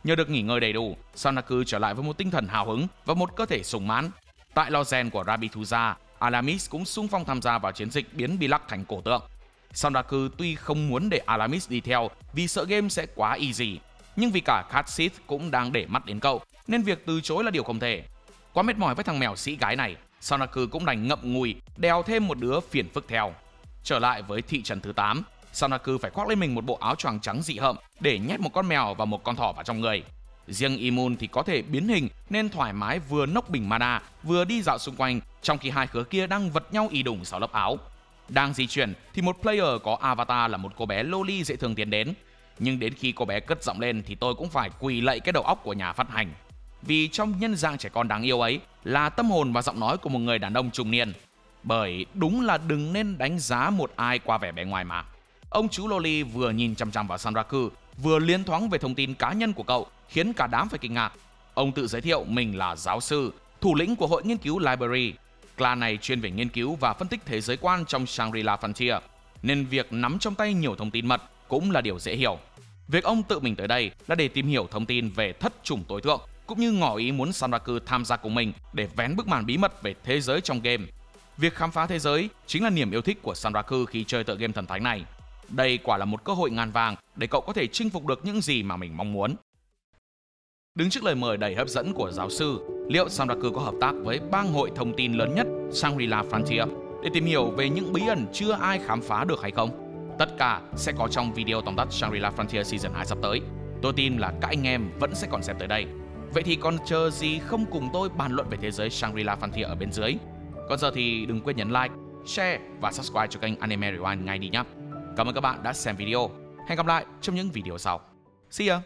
Nhờ được nghỉ ngơi đầy đủ, Sanraku trở lại với một tinh thần hào hứng và một cơ thể sung mãn. Tại lò rèn của Rabbituza, Alamis cũng xung phong tham gia vào chiến dịch biến Bilak thành cổ tượng. Sanraku tuy không muốn để Alamis đi theo vì sợ game sẽ quá easy, nhưng vì cả Khazith cũng đang để mắt đến cậu nên việc từ chối là điều không thể. Quá mệt mỏi với thằng mèo sĩ gái này, Sanraku cũng đành ngậm ngùi đèo thêm một đứa phiền phức theo. Trở lại với thị trấn thứ 8, Sanraku phải khoác lên mình một bộ áo choàng trắng dị hợm để nhét một con mèo và một con thỏ vào trong người. Riêng Imun thì có thể biến hình nên thoải mái vừa nốc bình mana vừa đi dạo xung quanh, trong khi hai khứa kia đang vật nhau ì đùng sau lớp áo. Đang di chuyển thì một player có avatar là một cô bé loli dễ thương tiến đến. Nhưng đến khi cô bé cất giọng lên thì tôi cũng phải quỳ lạy cái đầu óc của nhà phát hành. Vì trong nhân dạng trẻ con đáng yêu ấy là tâm hồn và giọng nói của một người đàn ông trung niên. Bởi đúng là đừng nên đánh giá một ai qua vẻ bề ngoài mà. Ông chú Loli vừa nhìn chằm chằm vào Sanraku, vừa liên thoáng về thông tin cá nhân của cậu, khiến cả đám phải kinh ngạc. Ông tự giới thiệu mình là giáo sư, thủ lĩnh của hội nghiên cứu Library. Clan này chuyên về nghiên cứu và phân tích thế giới quan trong Shangri-La Frontier, nên việc nắm trong tay nhiều thông tin mật cũng là điều dễ hiểu. Việc ông tự mình tới đây là để tìm hiểu thông tin về thất chủng tối thượng, cũng như ngỏ ý muốn Sanraku tham gia cùng mình để vén bức màn bí mật về thế giới trong game. Việc khám phá thế giới chính là niềm yêu thích của Sanraku khi chơi tựa game thần thánh này. Đây quả là một cơ hội ngàn vàng để cậu có thể chinh phục được những gì mà mình mong muốn. Đứng trước lời mời đầy hấp dẫn của giáo sư, liệu Sanraku có hợp tác với bang hội thông tin lớn nhất Shangri-La Frontier để tìm hiểu về những bí ẩn chưa ai khám phá được hay không? Tất cả sẽ có trong video tóm tắt Shangri-La Frontier Season 2 sắp tới. Tôi tin là các anh em vẫn sẽ còn xem tới đây. Vậy thì còn chờ gì không cùng tôi bàn luận về thế giới Shangri-La Frontier ở bên dưới? Còn giờ thì đừng quên nhấn like, share và subscribe cho kênh Anime Rewind ngay đi nhé. Cảm ơn các bạn đã xem video. Hẹn gặp lại trong những video sau. See ya!